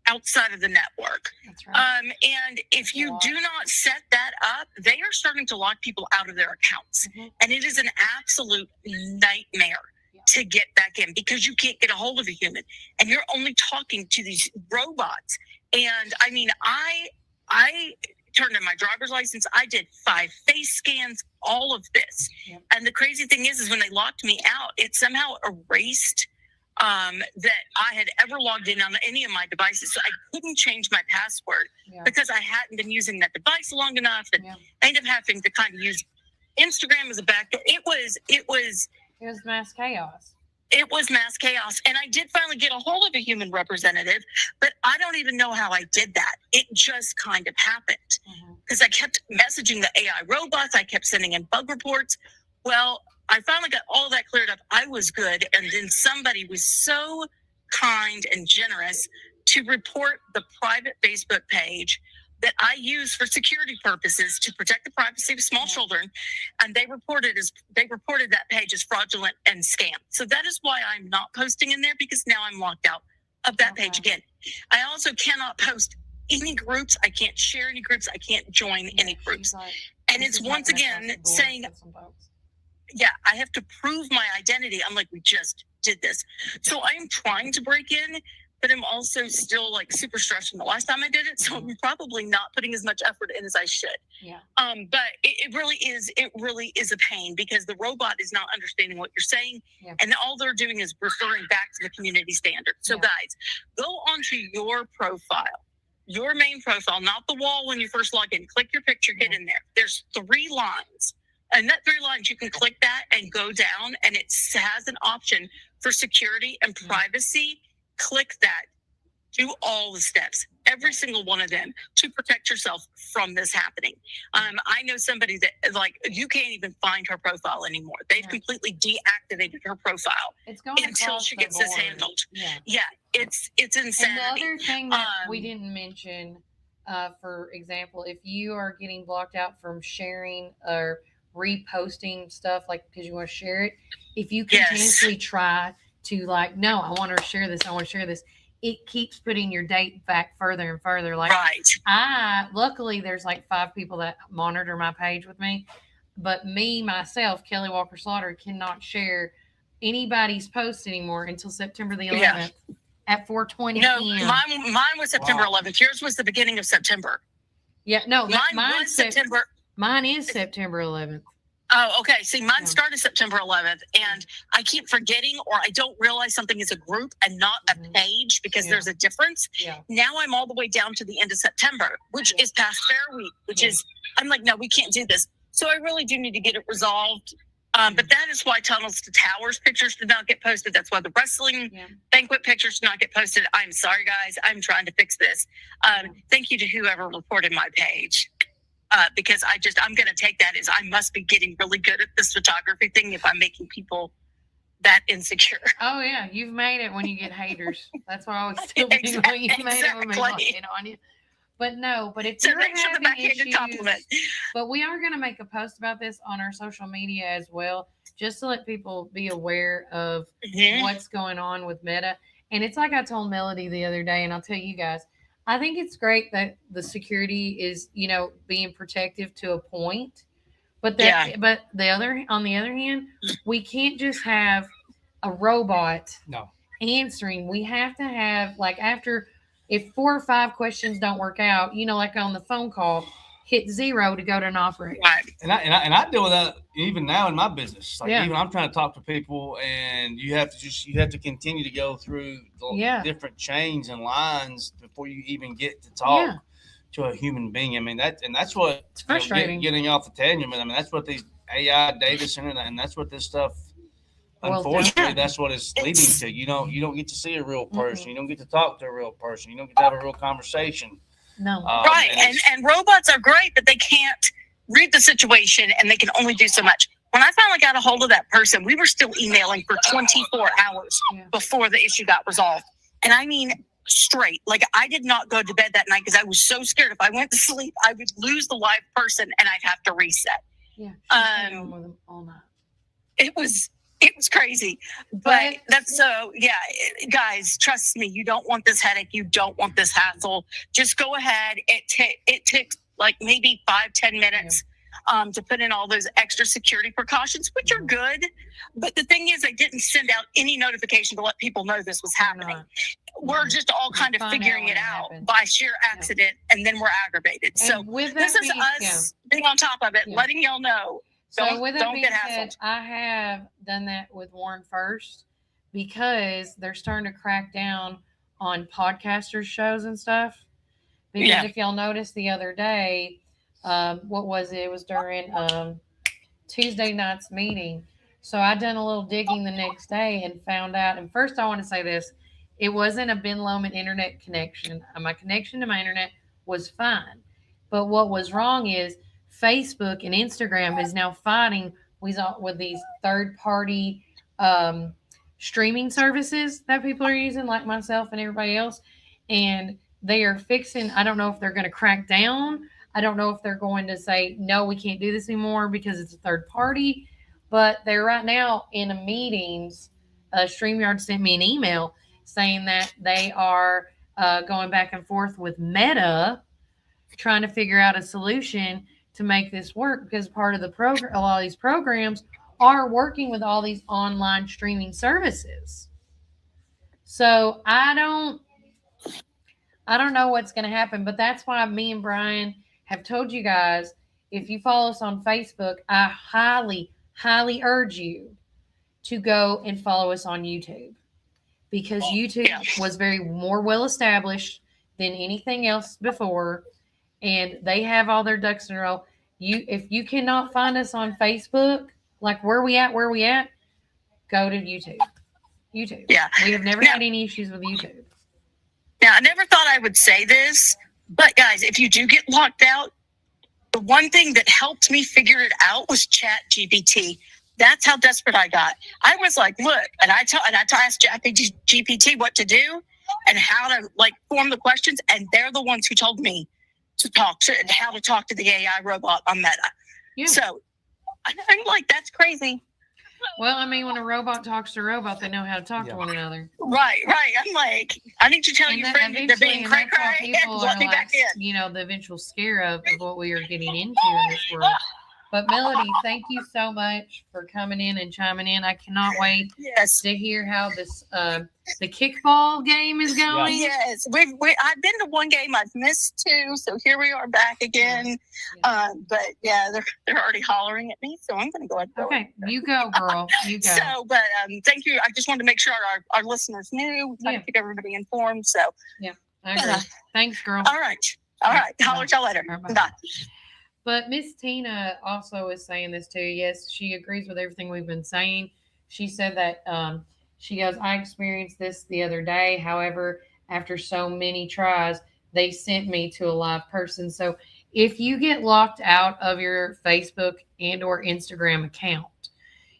outside of the network. That's right. And if you do not set that up, they are starting to lock people out of their accounts, and it is an absolute nightmare to get back in because you can't get a hold of a human, and you're only talking to these robots. And I mean, I turned in my driver's license. I did 5 face scans, all of this. And the crazy thing is when they locked me out, it somehow erased that I had ever logged in on any of my devices. So I couldn't change my password because I hadn't been using that device long enough. And I ended up having to kind of use Instagram as a backdoor. It was mass chaos. It was mass chaos. And I did finally get a hold of a human representative, but I don't even know how I did that. It just kind of happened because I kept messaging the AI robots. I kept sending in bug reports. Well, I finally got all that cleared up. I was good. And then somebody was so kind and generous to report the private Facebook page that I use for security purposes to protect the privacy of small children, and they reported that page as fraudulent and scam. So that is why I'm not posting in there, because now I'm locked out of that page again. I also cannot post any groups. I can't share any groups. I can't join any groups. And it's once again saying, I have to prove my identity. I'm like, we just did this. So I am trying to break in, but I'm also still super stressed from the last time I did it. So I'm probably not putting as much effort in as I should. Yeah. But it really is a pain because the robot is not understanding what you're saying. Yeah. And all they're doing is referring back to the community standard. So guys, go onto your profile, your main profile, not the wall when you first log in. Click your picture, get in there. There's 3 lines. And that 3 lines, you can click that and go down, and it has an option for security and privacy. Click that. Do all the steps, every single one of them, to protect yourself from this happening. I know somebody that you can't even find her profile anymore. They've completely deactivated her profile until she gets this handled. Yeah, it's insanity. And the other thing that we didn't mention, for example, if you are getting blocked out from sharing or reposting stuff, like, because you want to share it, if you continuously try to, like, no, I want to share this, I want to share this, it keeps putting your date back further and further. Like, luckily, there's like 5 people that monitor my page with me, but myself, Kelly Walker Slaughter, cannot share anybody's post anymore until September the 11th at 4:20 p.m. Mine was September 11th. Yours was the beginning of September. Yeah, no, mine was September. Mine is September 11th. Oh, okay. See, mine started September 11th, and I keep forgetting, or I don't realize something is a group and not a page because there's a difference. Yeah. Now I'm all the way down to the end of September, which is past Fair Week, which is, I'm like, no, we can't do this. So I really do need to get it resolved. But that is why Tunnels to Towers pictures did not get posted. That's why the wrestling banquet pictures did not get posted. I'm sorry, guys. I'm trying to fix this. Thank you to whoever reported my page. Because I'm going to take that as I must be getting really good at this photography thing if I'm making people that insecure. Oh, yeah. You've made it when you get haters. That's what I always tell people. You made it when people hate on you. But no, but if you're having issues, but we are going to make a post about this on our social media as well, just to let people be aware of what's going on with Meta. And it's like I told Melody the other day, and I'll tell you guys, I think it's great that the security is, being protective to a point, but on the other hand, we can't just have a robot answering. We have to have, like, if 4 or 5 questions don't work out, like on the phone call, hit 0 to go to an operator. Right. And I deal with that even now in my business. Like, even I'm trying to talk to people, and you have to continue to go through the different chains and lines before you even get to talk to a human being. I mean, that's what it's frustrating. Getting off the tangent, I mean, that's what these AI data center, and that's what this stuff. Unfortunately, that's what it's leading to. You don't get to see a real person. You don't get to talk to a real person. You don't get to have a real conversation. No. Right. And robots are great, but they can't read the situation, and they can only do so much. When I finally got a hold of that person, we were still emailing for 24 hours before the issue got resolved. And I mean, straight. Like, I did not go to bed that night because I was so scared if I went to sleep, I would lose the live person and I'd have to reset. Yeah. With them all night. It was crazy, but that's guys, trust me, you don't want this headache. You don't want this hassle. Just go ahead. It takes like maybe 5-10 minutes to put in all those extra security precautions, which are good. But the thing is, they didn't send out any notification to let people know this was happening. We're just all kind of figuring it out by sheer accident, and then we're aggravated. So this is us being on top of it, letting y'all know. So with that being said, I have done that with Warren First because they're starting to crack down on podcasters' shows and stuff. Because if y'all noticed the other day, what was it? It was during Tuesday night's meeting. So I done a little digging the next day and found out. And first, I want to say this: it wasn't a Ben Lomond internet connection. My connection to my internet was fine, but what was wrong is Facebook and Instagram is now fighting with these third-party streaming services that people are using, like myself and everybody else. And they are fixing, I don't know if they're going to crack down. I don't know if they're going to say, no, we can't do this anymore because it's a third party. But they're right now in a meetings. StreamYard sent me an email saying that they are going back and forth with Meta, trying to figure out a solution to make this work, because part of the program, a lot of these programs are working with all these online streaming services. So I don't know what's going to happen, but that's why me and Brian have told you guys, if you follow us on Facebook, I highly, highly urge you to go and follow us on YouTube, because YouTube was more well established than anything else before. And they have all their ducks in a row. If you cannot find us on Facebook, like where we at, go to YouTube. Yeah. We have never had any issues with YouTube. Now, I never thought I would say this, but guys, if you do get locked out, the one thing that helped me figure it out was ChatGPT. That's how desperate I got. I was like, look, and I asked GPT what to do and how to form the questions, and they're the ones who told me to how to talk to the AI robot on Meta. Yeah. So I'm like, that's crazy. Well, I mean, when a robot talks to a robot, they know how to talk to one another. Right. I'm like, I need to tell And your that friend that they're being eventually, and that's why cray-cray people and let are me like, back in. you know, the eventual scare of what we are getting into in this world. But Melody, thank you so much for coming in and chiming in. I cannot wait to hear how this the kickball game is going. Yes, I've been to one game. I've missed two, so here we are back again. But yeah, they're already hollering at me, so I'm going to go ahead. Okay, you go, girl. You go. So, but thank you. I just wanted to make sure our listeners knew. Try to keep everybody informed. So yeah, I agree. Thanks, girl. All right. Holler at y'all later. Bye. But Miss Tina also is saying this too. Yes, she agrees with everything we've been saying. She said that she goes, I experienced this the other day. However, after so many tries, they sent me to a live person. So if you get locked out of your Facebook and or Instagram account,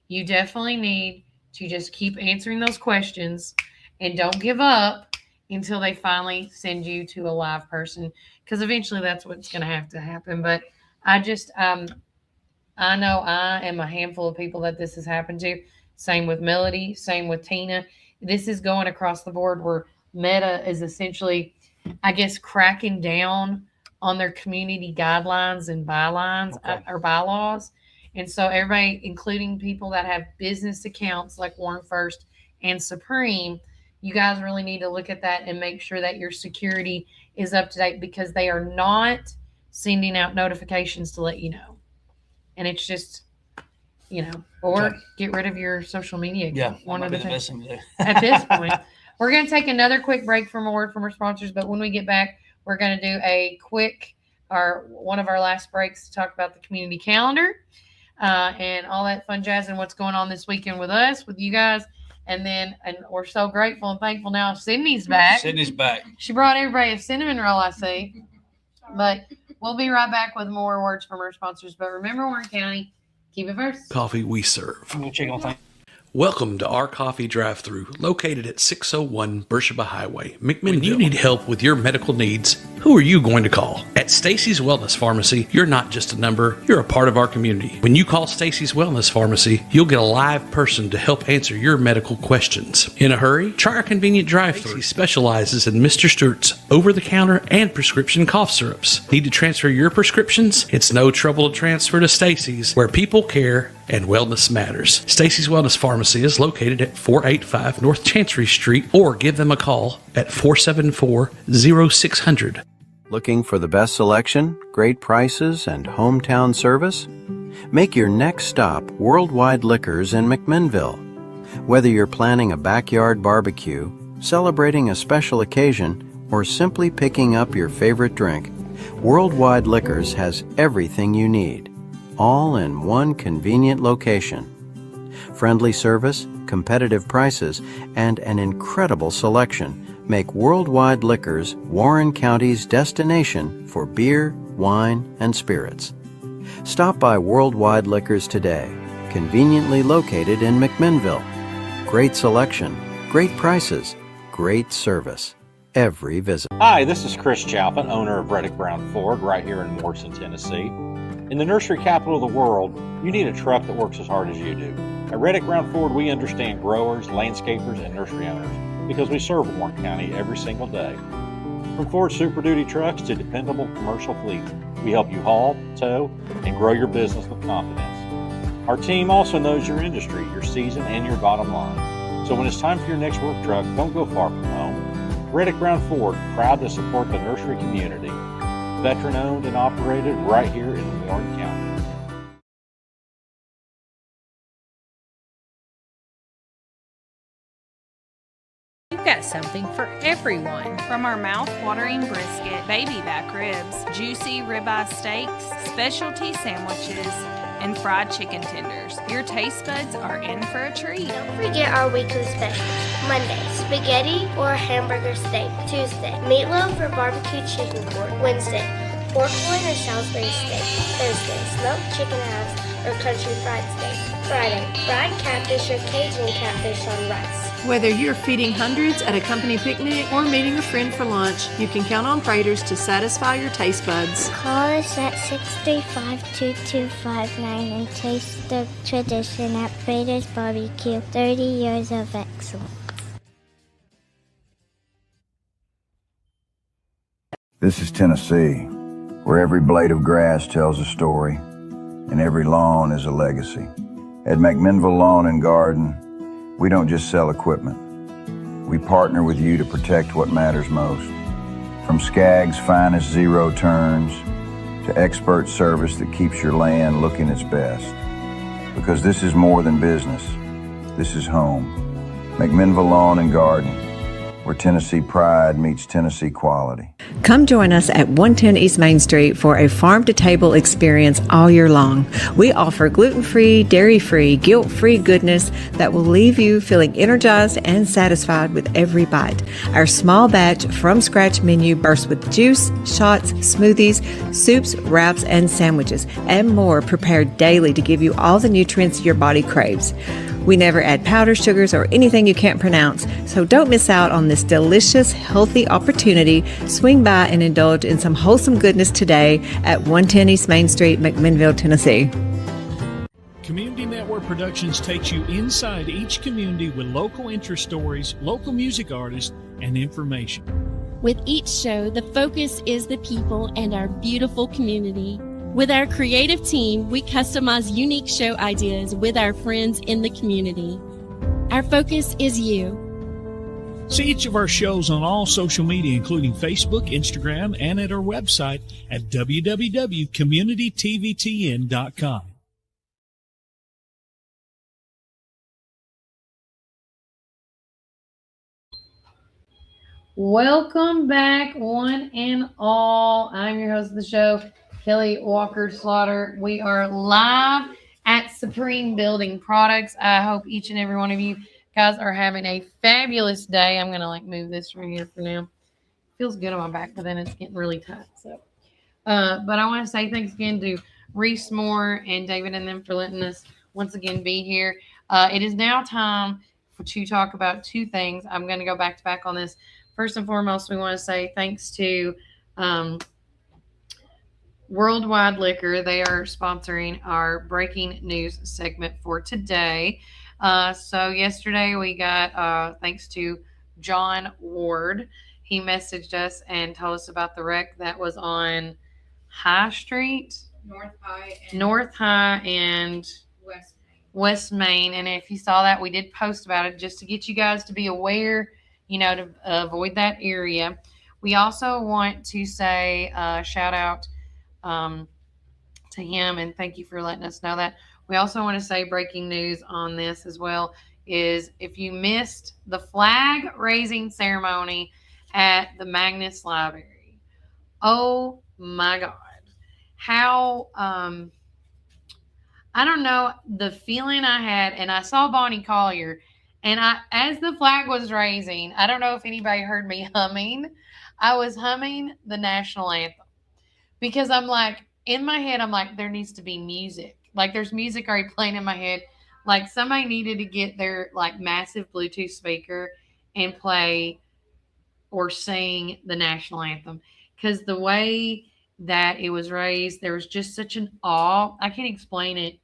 you definitely need to just keep answering those questions and don't give up until they finally send you to a live person, because eventually that's what's going to have to happen. But I just, I know I am a handful of people that this has happened to. Same with Melody, same with Tina. This is going across the board where Meta is essentially, I guess, cracking down on their community guidelines and bylines or bylaws. And so everybody, including people that have business accounts like Warren First and Supreme, you guys really need to look at that and make sure that your security is up to date, because they are not sending out notifications to let you know. And it's just, or get rid of your social media account. Yeah, one of the best thing to do. At this point. We're going to take another quick break from a word from our sponsors, but when we get back, we're going to do a quick, one of our last breaks to talk about the community calendar and all that fun jazz and what's going on this weekend with us, with you guys. And we're so grateful and thankful now Sydney's back. Sydney's back. She brought everybody a cinnamon roll, I see. But we'll be right back with more words from our sponsors. But remember, Warren County, keep it first. Coffee we serve. Check on things. Welcome to our coffee drive-thru, located at 601 Beersheba Highway, McMinnville. When you need help with your medical needs, who are you going to call? At Stacy's Wellness Pharmacy, you're not just a number, you're a part of our community. When you call Stacy's Wellness Pharmacy, you'll get a live person to help answer your medical questions. In a hurry? Try our convenient drive-thru. Stacy specializes in Mr. Stewart's over-the-counter and prescription cough syrups. Need to transfer your prescriptions? It's no trouble to transfer to Stacy's, where people care and wellness matters. Stacy's Wellness Pharmacy is located at 485 North Chancery Street, or give them a call at 474-0600. Looking for the best selection, great prices, and hometown service? Make your next stop Worldwide Liquors in McMinnville. Whether you're planning a backyard barbecue, celebrating a special occasion, or simply picking up your favorite drink, Worldwide Liquors has everything you need, all in one convenient location. Friendly service, competitive prices, and an incredible selection make Worldwide Liquors Warren County's destination for beer, wine, and spirits. Stop by Worldwide Liquors today, conveniently located in McMinnville. Great selection, great prices, great service. Every visit. Hi, this is Chris Chalpin, owner of Reddick Brown Ford right here in Morrison, Tennessee. In the nursery capital of the world, you need a truck that works as hard as you do. At Reddick Brown Ford, we understand growers, landscapers, and nursery owners because we serve Warren County every single day. From Ford Super Duty trucks to dependable commercial fleets, we help you haul, tow, and grow your business with confidence. Our team also knows your industry, your season, and your bottom line. So when it's time for your next work truck, don't go far from home. Reddick Brown Ford, proud to support the nursery community. Veteran owned and operated right here in Warren County. We've got something for everyone. From our mouth-watering brisket, baby back ribs, juicy ribeye steaks, specialty sandwiches, and fried chicken tenders, your taste buds are in for a treat. Don't forget our weekly specials. Monday, spaghetti or hamburger steak. Tuesday, meatloaf or barbecue chicken pork. Wednesday, pork loin or Salisbury steak. Thursday, smoked chicken halves or country fried steak. Friday, fried catfish or Cajun catfish on rice. Whether you're feeding hundreds at a company picnic or meeting a friend for lunch, you can count on Freighters to satisfy your taste buds. Call us at 635-2259 and taste the tradition at Freighters Barbecue. 30 years of excellence. This is Tennessee, where every blade of grass tells a story and every lawn is a legacy. At McMinnville Lawn and Garden, we don't just sell equipment. We partner with you to protect what matters most. From Skag's finest zero turns to expert service that keeps your land looking its best. Because this is more than business. This is home. McMinnville Lawn and Garden, where Tennessee pride meets Tennessee quality. Come join us at 110 East Main Street for a farm-to-table experience all year long. We offer gluten-free, dairy-free, guilt-free goodness that will leave you feeling energized and satisfied with every bite. Our small batch from-scratch menu bursts with juice, shots, smoothies, soups, wraps, and sandwiches, and more prepared daily to give you all the nutrients your body craves. We never add powder, sugars, or anything you can't pronounce, so don't miss out on this delicious, healthy opportunity. Swing by and indulge in some wholesome goodness today at 110 East Main Street, McMinnville, Tennessee. Community Network Productions takes you inside each community with local interest stories, local music artists, and information. With each show, the focus is the people and our beautiful community. With our creative team, we customize unique show ideas with our friends in the community. Our focus is you. See each of our shows on all social media, including Facebook, Instagram, and at our website at www.communitytvtn.com. Welcome back, one and all. I'm your host of the show, Kelly Walker Slaughter. We are live at Supreme Building Products. I hope each and every one of you guys are having a fabulous day. I'm going to move this right here for now. Feels good on my back, but then it's getting really tight. So, but I want to say thanks again to Reece Moore and David and them for letting us once again be here. It is now time to talk about two things. I'm going to go back to back on this. First and foremost, we want to say thanks to Worldwide Liquor. They are sponsoring our breaking news segment for today. So yesterday we got, thanks to John Ward, he messaged us and told us about the wreck that was on High Street, North High and West Main. And if you saw that, we did post about it just to get you guys to be aware, to avoid that area. We also want to say shout out to him and thank you for letting us know that. We also want to say breaking news on this as well is if you missed the flag raising ceremony at the Magnus Library, oh my God, how I don't know the feeling I had, and I saw Bonnie Collier, and as the flag was raising, I don't know if anybody heard me humming. I was humming the national anthem because I'm like, in my head, I'm like, there needs to be music. Like there's music already playing in my head. Like somebody needed to get their massive Bluetooth speaker and play or sing the national anthem. Because the way that it was raised, there was just such an awe. I can't explain it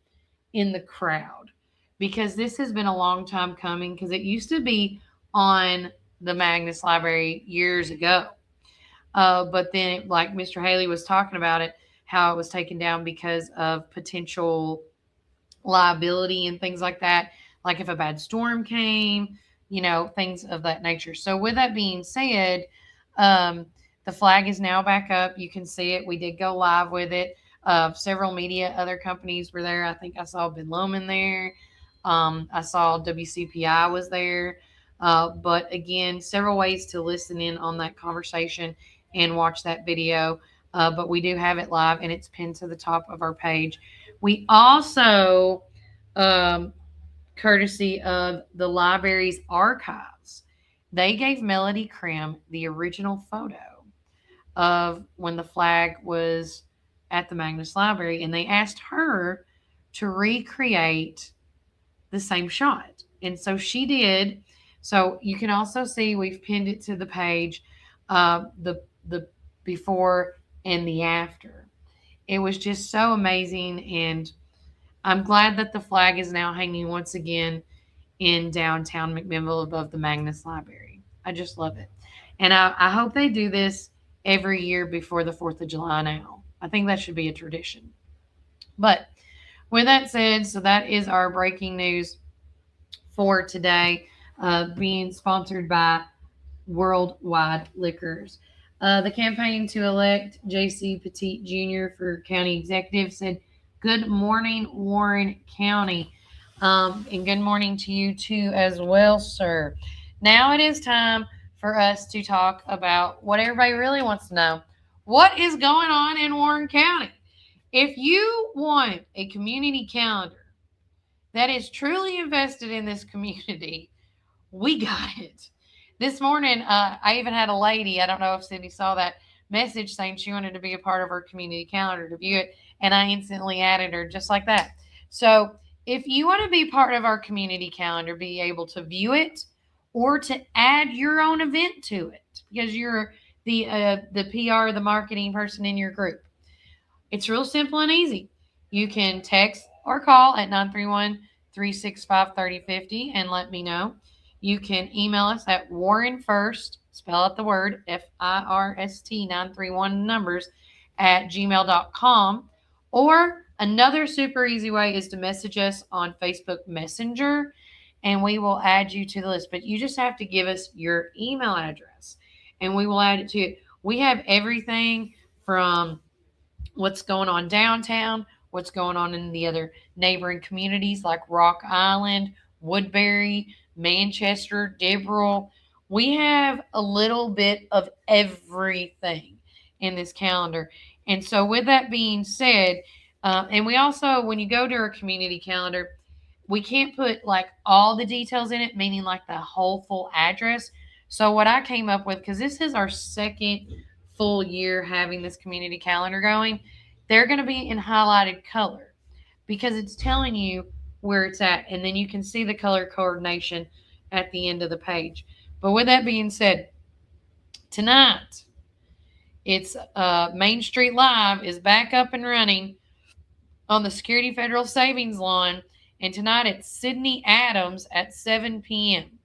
in the crowd because this has been a long time coming because it used to be on the Magnus Library years ago. But then, like Mr. Haley was talking about it, how it was taken down because of potential liability and things like that. Like if a bad storm came, things of that nature. So with that being said, the flag is now back up. You can see it. We did go live with it. Several media, other companies were there. I think I saw Ben Loman there. I saw WCPI was there. But again, several ways to listen in on that conversation and watch that video. But we do have it live and it's pinned to the top of our page. We also, courtesy of the library's archives, they gave Melody Krim the original photo of when the flag was at the Magnus Library, and they asked her to recreate the same shot. And so she did. So you can also see we've pinned it to the page, the before and the after. It was just so amazing, and I'm glad that the flag is now hanging once again in downtown McMinnville above the Magnus Library. I just love it. And I hope they do this every year before the 4th of July now. I think that should be a tradition. But with that said, so that is our breaking news for today, being sponsored by Worldwide Liquors. The campaign to elect J.C. Petit Jr. for county executive said, "Good morning, Warren County." And good morning to you too as well, sir. Now it is time for us to talk about what everybody really wants to know. What is going on in Warren County? If you want a community calendar that is truly invested in this community, we got it. This morning, I even had a lady, I don't know if Cindy saw that message, saying she wanted to be a part of our community calendar to view it, and I instantly added her just like that. So if you want to be part of our community calendar, be able to view it or to add your own event to it because you're the PR, the marketing person in your group. It's real simple and easy. You can text or call at 931-365-3050 and let me know. You can email us at warrenfirst, spell out the word FIRST 931 numbers at gmail.com. Or another super easy way is to message us on Facebook Messenger and we will add you to the list. But you just have to give us your email address and we will add it to it. We have everything from what's going on downtown, what's going on in the other neighboring communities like Rock Island, Woodbury, Manchester, Deverell. We have a little bit of everything in this calendar. And so with that being said, and we also, when you go to our community calendar, we can't put like all the details in it, meaning like the whole full address. So what I came up with, because this is our second full year having this community calendar going, they're going to be in highlighted color because it's telling you where it's at. And then you can see the color coordination at the end of the page. But with that being said, tonight, it's Main Street Live is back up and running on the Security Federal Savings Lawn. And tonight it's Sydney Adams at 7 p.m.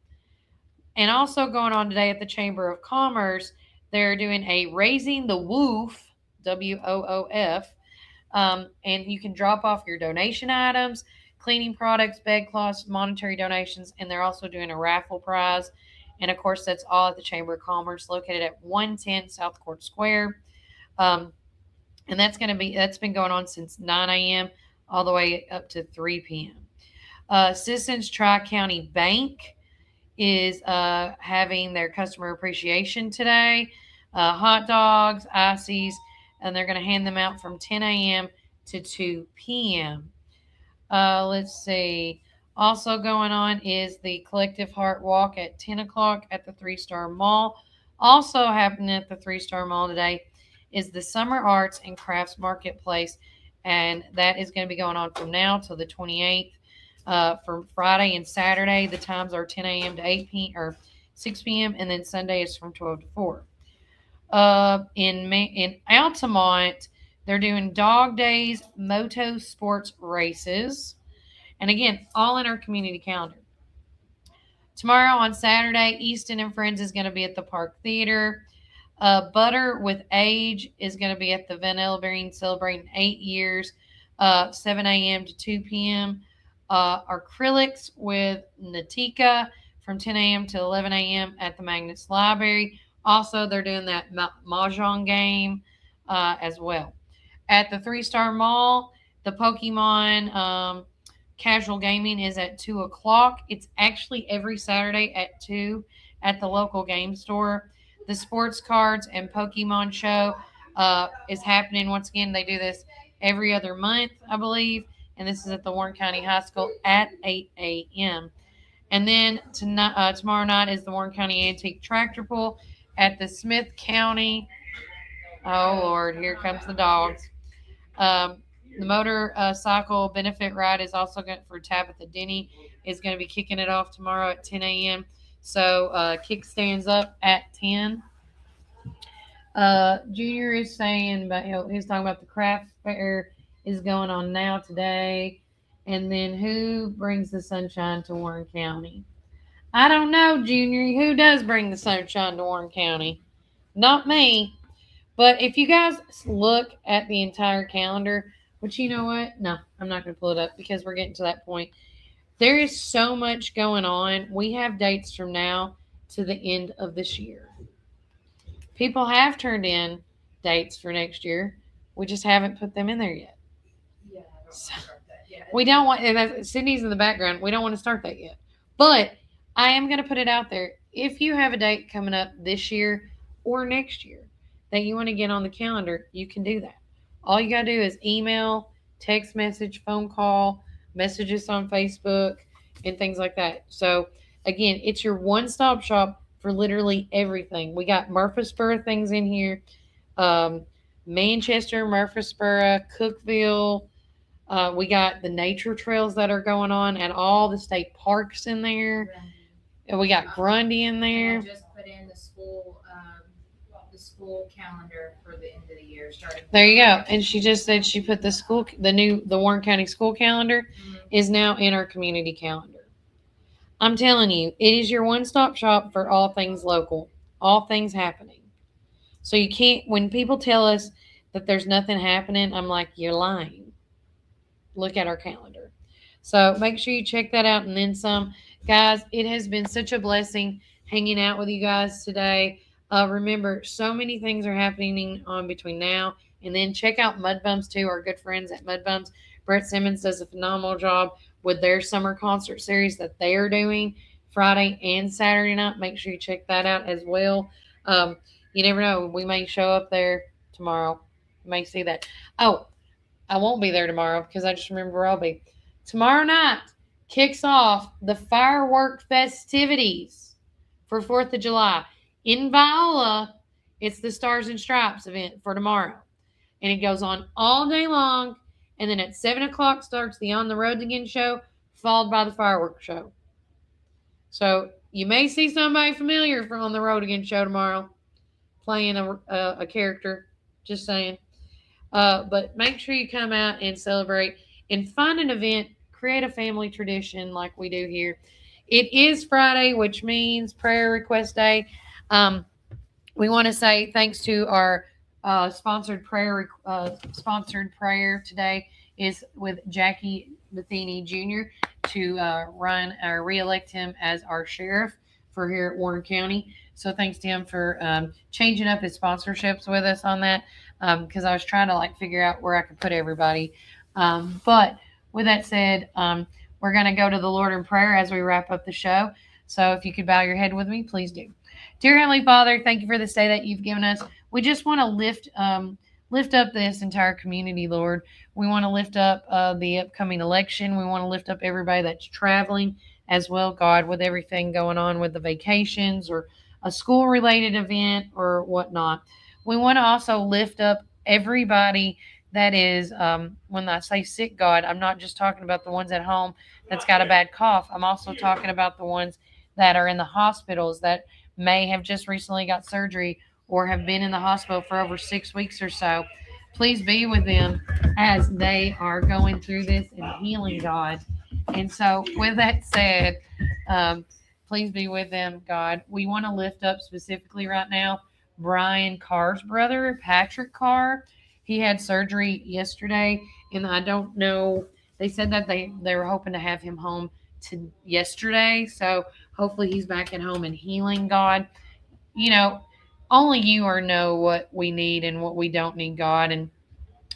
And also going on today at the Chamber of Commerce, they're doing a Raising the Woof, WOOF, and you can drop off your donation items, cleaning products, bedcloths, monetary donations, and they're also doing a raffle prize. And of course, that's all at the Chamber of Commerce, located at 110 South Court Square. And that's been going on since 9 a.m. all the way up to 3 p.m. Citizens Tri-County Bank is having their customer appreciation today. Hot dogs, ices, and they're going to hand them out from 10 a.m. to 2 p.m. Let's see. Also going on is the Collective Heart Walk at 10 o'clock at the 3-Star Mall. Also happening at the 3-Star Mall today is the Summer Arts and Crafts Marketplace, and that is going to be going on from now till the 28th. For Friday and Saturday, the times are 10 a.m. to 8 p.m. or 6 p.m. and then Sunday is from 12 to 4. In Altamont, they're doing Dog Days Moto Sports Races, and again, all in our community calendar. Tomorrow on Saturday, Easton and Friends is going to be at the Park Theater. Butter with Age is going to be at the Van Bean celebrating 8 years, 7 a.m. to 2 p.m. Acrylics with Natika from 10 a.m. to 11 a.m. at the Magnus Library. Also, they're doing that Mahjong game as well. At the 3-Star Mall, the Pokemon casual gaming is at 2 o'clock. It's actually every Saturday at 2 at the local game store. The Sports Cards and Pokemon Show is happening once again. They do this every other month, I believe. And this is at the Warren County High School at 8 a.m. And then tomorrow night is the Warren County Antique Tractor Pull at the Smith County. Oh, Lord, here comes the dogs. The motorcycle benefit ride is also going for Tabitha Denny is going to be kicking it off tomorrow at 10 a.m. So kickstands up at 10. Junior is saying about he's talking about the craft fair is going on now today, and then who brings the sunshine to Warren County? I don't know, Junior. Who does bring the sunshine to Warren County? Not me. But if you guys look at the entire calendar, which you know what? No, I'm not going to pull it up because we're getting to that point. There is so much going on. We have dates from now to the end of this year. People have turned in dates for next year. We just haven't put them in there yet. Yeah, I don't want to start that yet. We don't want, and Sydney's in the background. We don't want to start that yet. But I am going to put it out there. If you have a date coming up this year or next year that you want to get on the calendar, you can do that. All you got to do is email, text message, phone call, messages on Facebook, and things like that. So, again, it's your one-stop shop for literally everything. We got Murfreesboro things in here, Manchester, Murfreesboro, Cookeville. We got the nature trails that are going on at all the state parks in there. And we got Grundy in there. And I just put in the school calendar for the end of the year. There you go. And she just said she put the Warren County school calendar is now in our community calendar. I'm telling you, it is your one-stop shop for all things local, all things happening. So you can't, when people tell us that there's nothing happening, I'm like, you're lying. Look at our calendar. So make sure you check that out and then some. Guys, it has been such a blessing hanging out with you guys today. Remember, so many things are happening on between now and then. Check out Mudbums too, our good friends at Mudbums. Brett Simmons does a phenomenal job with their summer concert series that they are doing Friday and Saturday night. Make sure you check that out as well. You never know. We may show up there tomorrow. You may see that. Oh, I won't be there tomorrow because I just remember where I'll be. Tomorrow night kicks off the firework festivities for 4th of July. In Viola, it's the Stars and Stripes event for tomorrow. And it goes on all day long. And then at 7 o'clock starts the On the Road Again show, followed by the fireworks show. So you may see somebody familiar from On the Road Again show tomorrow playing a character. Just saying. But make sure you come out and celebrate and find an event, create a family tradition like we do here. It is Friday, which means prayer request day. We want to say thanks to our sponsored prayer today is with Jackie Matheny Jr. to run or reelect him as our sheriff for here at Warren County. So thanks to him for changing up his sponsorships with us on that because I was trying to figure out where I could put everybody. But with that said, we're going to go to the Lord in prayer as we wrap up the show. So if you could bow your head with me, please do. Dear Heavenly Father, thank you for this day that you've given us. We just want to lift up this entire community, Lord. We want to lift up the upcoming election. We want to lift up everybody that's traveling as well, God, with everything going on with the vacations or a school-related event or whatnot. We want to also lift up everybody that is, when I say sick, God, I'm not just talking about the ones at home that's got a bad cough. I'm also talking about the ones that are in the hospitals that may have just recently got surgery or have been in the hospital for over 6 weeks or so. Please be with them as they are going through this and healing, God. And so with that said, please be with them, God. We want to lift up specifically right now Brian Carr's brother, Patrick Carr. He had surgery yesterday, and I don't know. They said that they were hoping to have him home to yesterday. So hopefully he's back at home and healing, God. You know, only you know what we need and what we don't need, God. And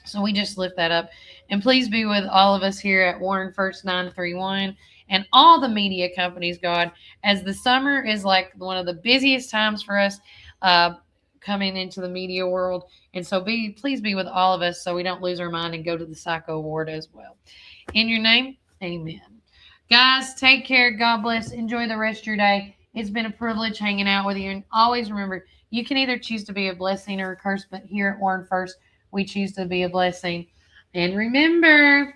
so we just lift that up. And please be with all of us here at Warren First 931 and all the media companies, God, as the summer is one of the busiest times for us coming into the media world. And so please be with all of us so we don't lose our mind and go to the psycho ward as well. In your name, amen. Guys, take care. God bless. Enjoy the rest of your day. It's been a privilege hanging out with you. And always remember, you can either choose to be a blessing or a curse, but here at Warren First, we choose to be a blessing. And remember,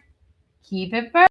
keep it first.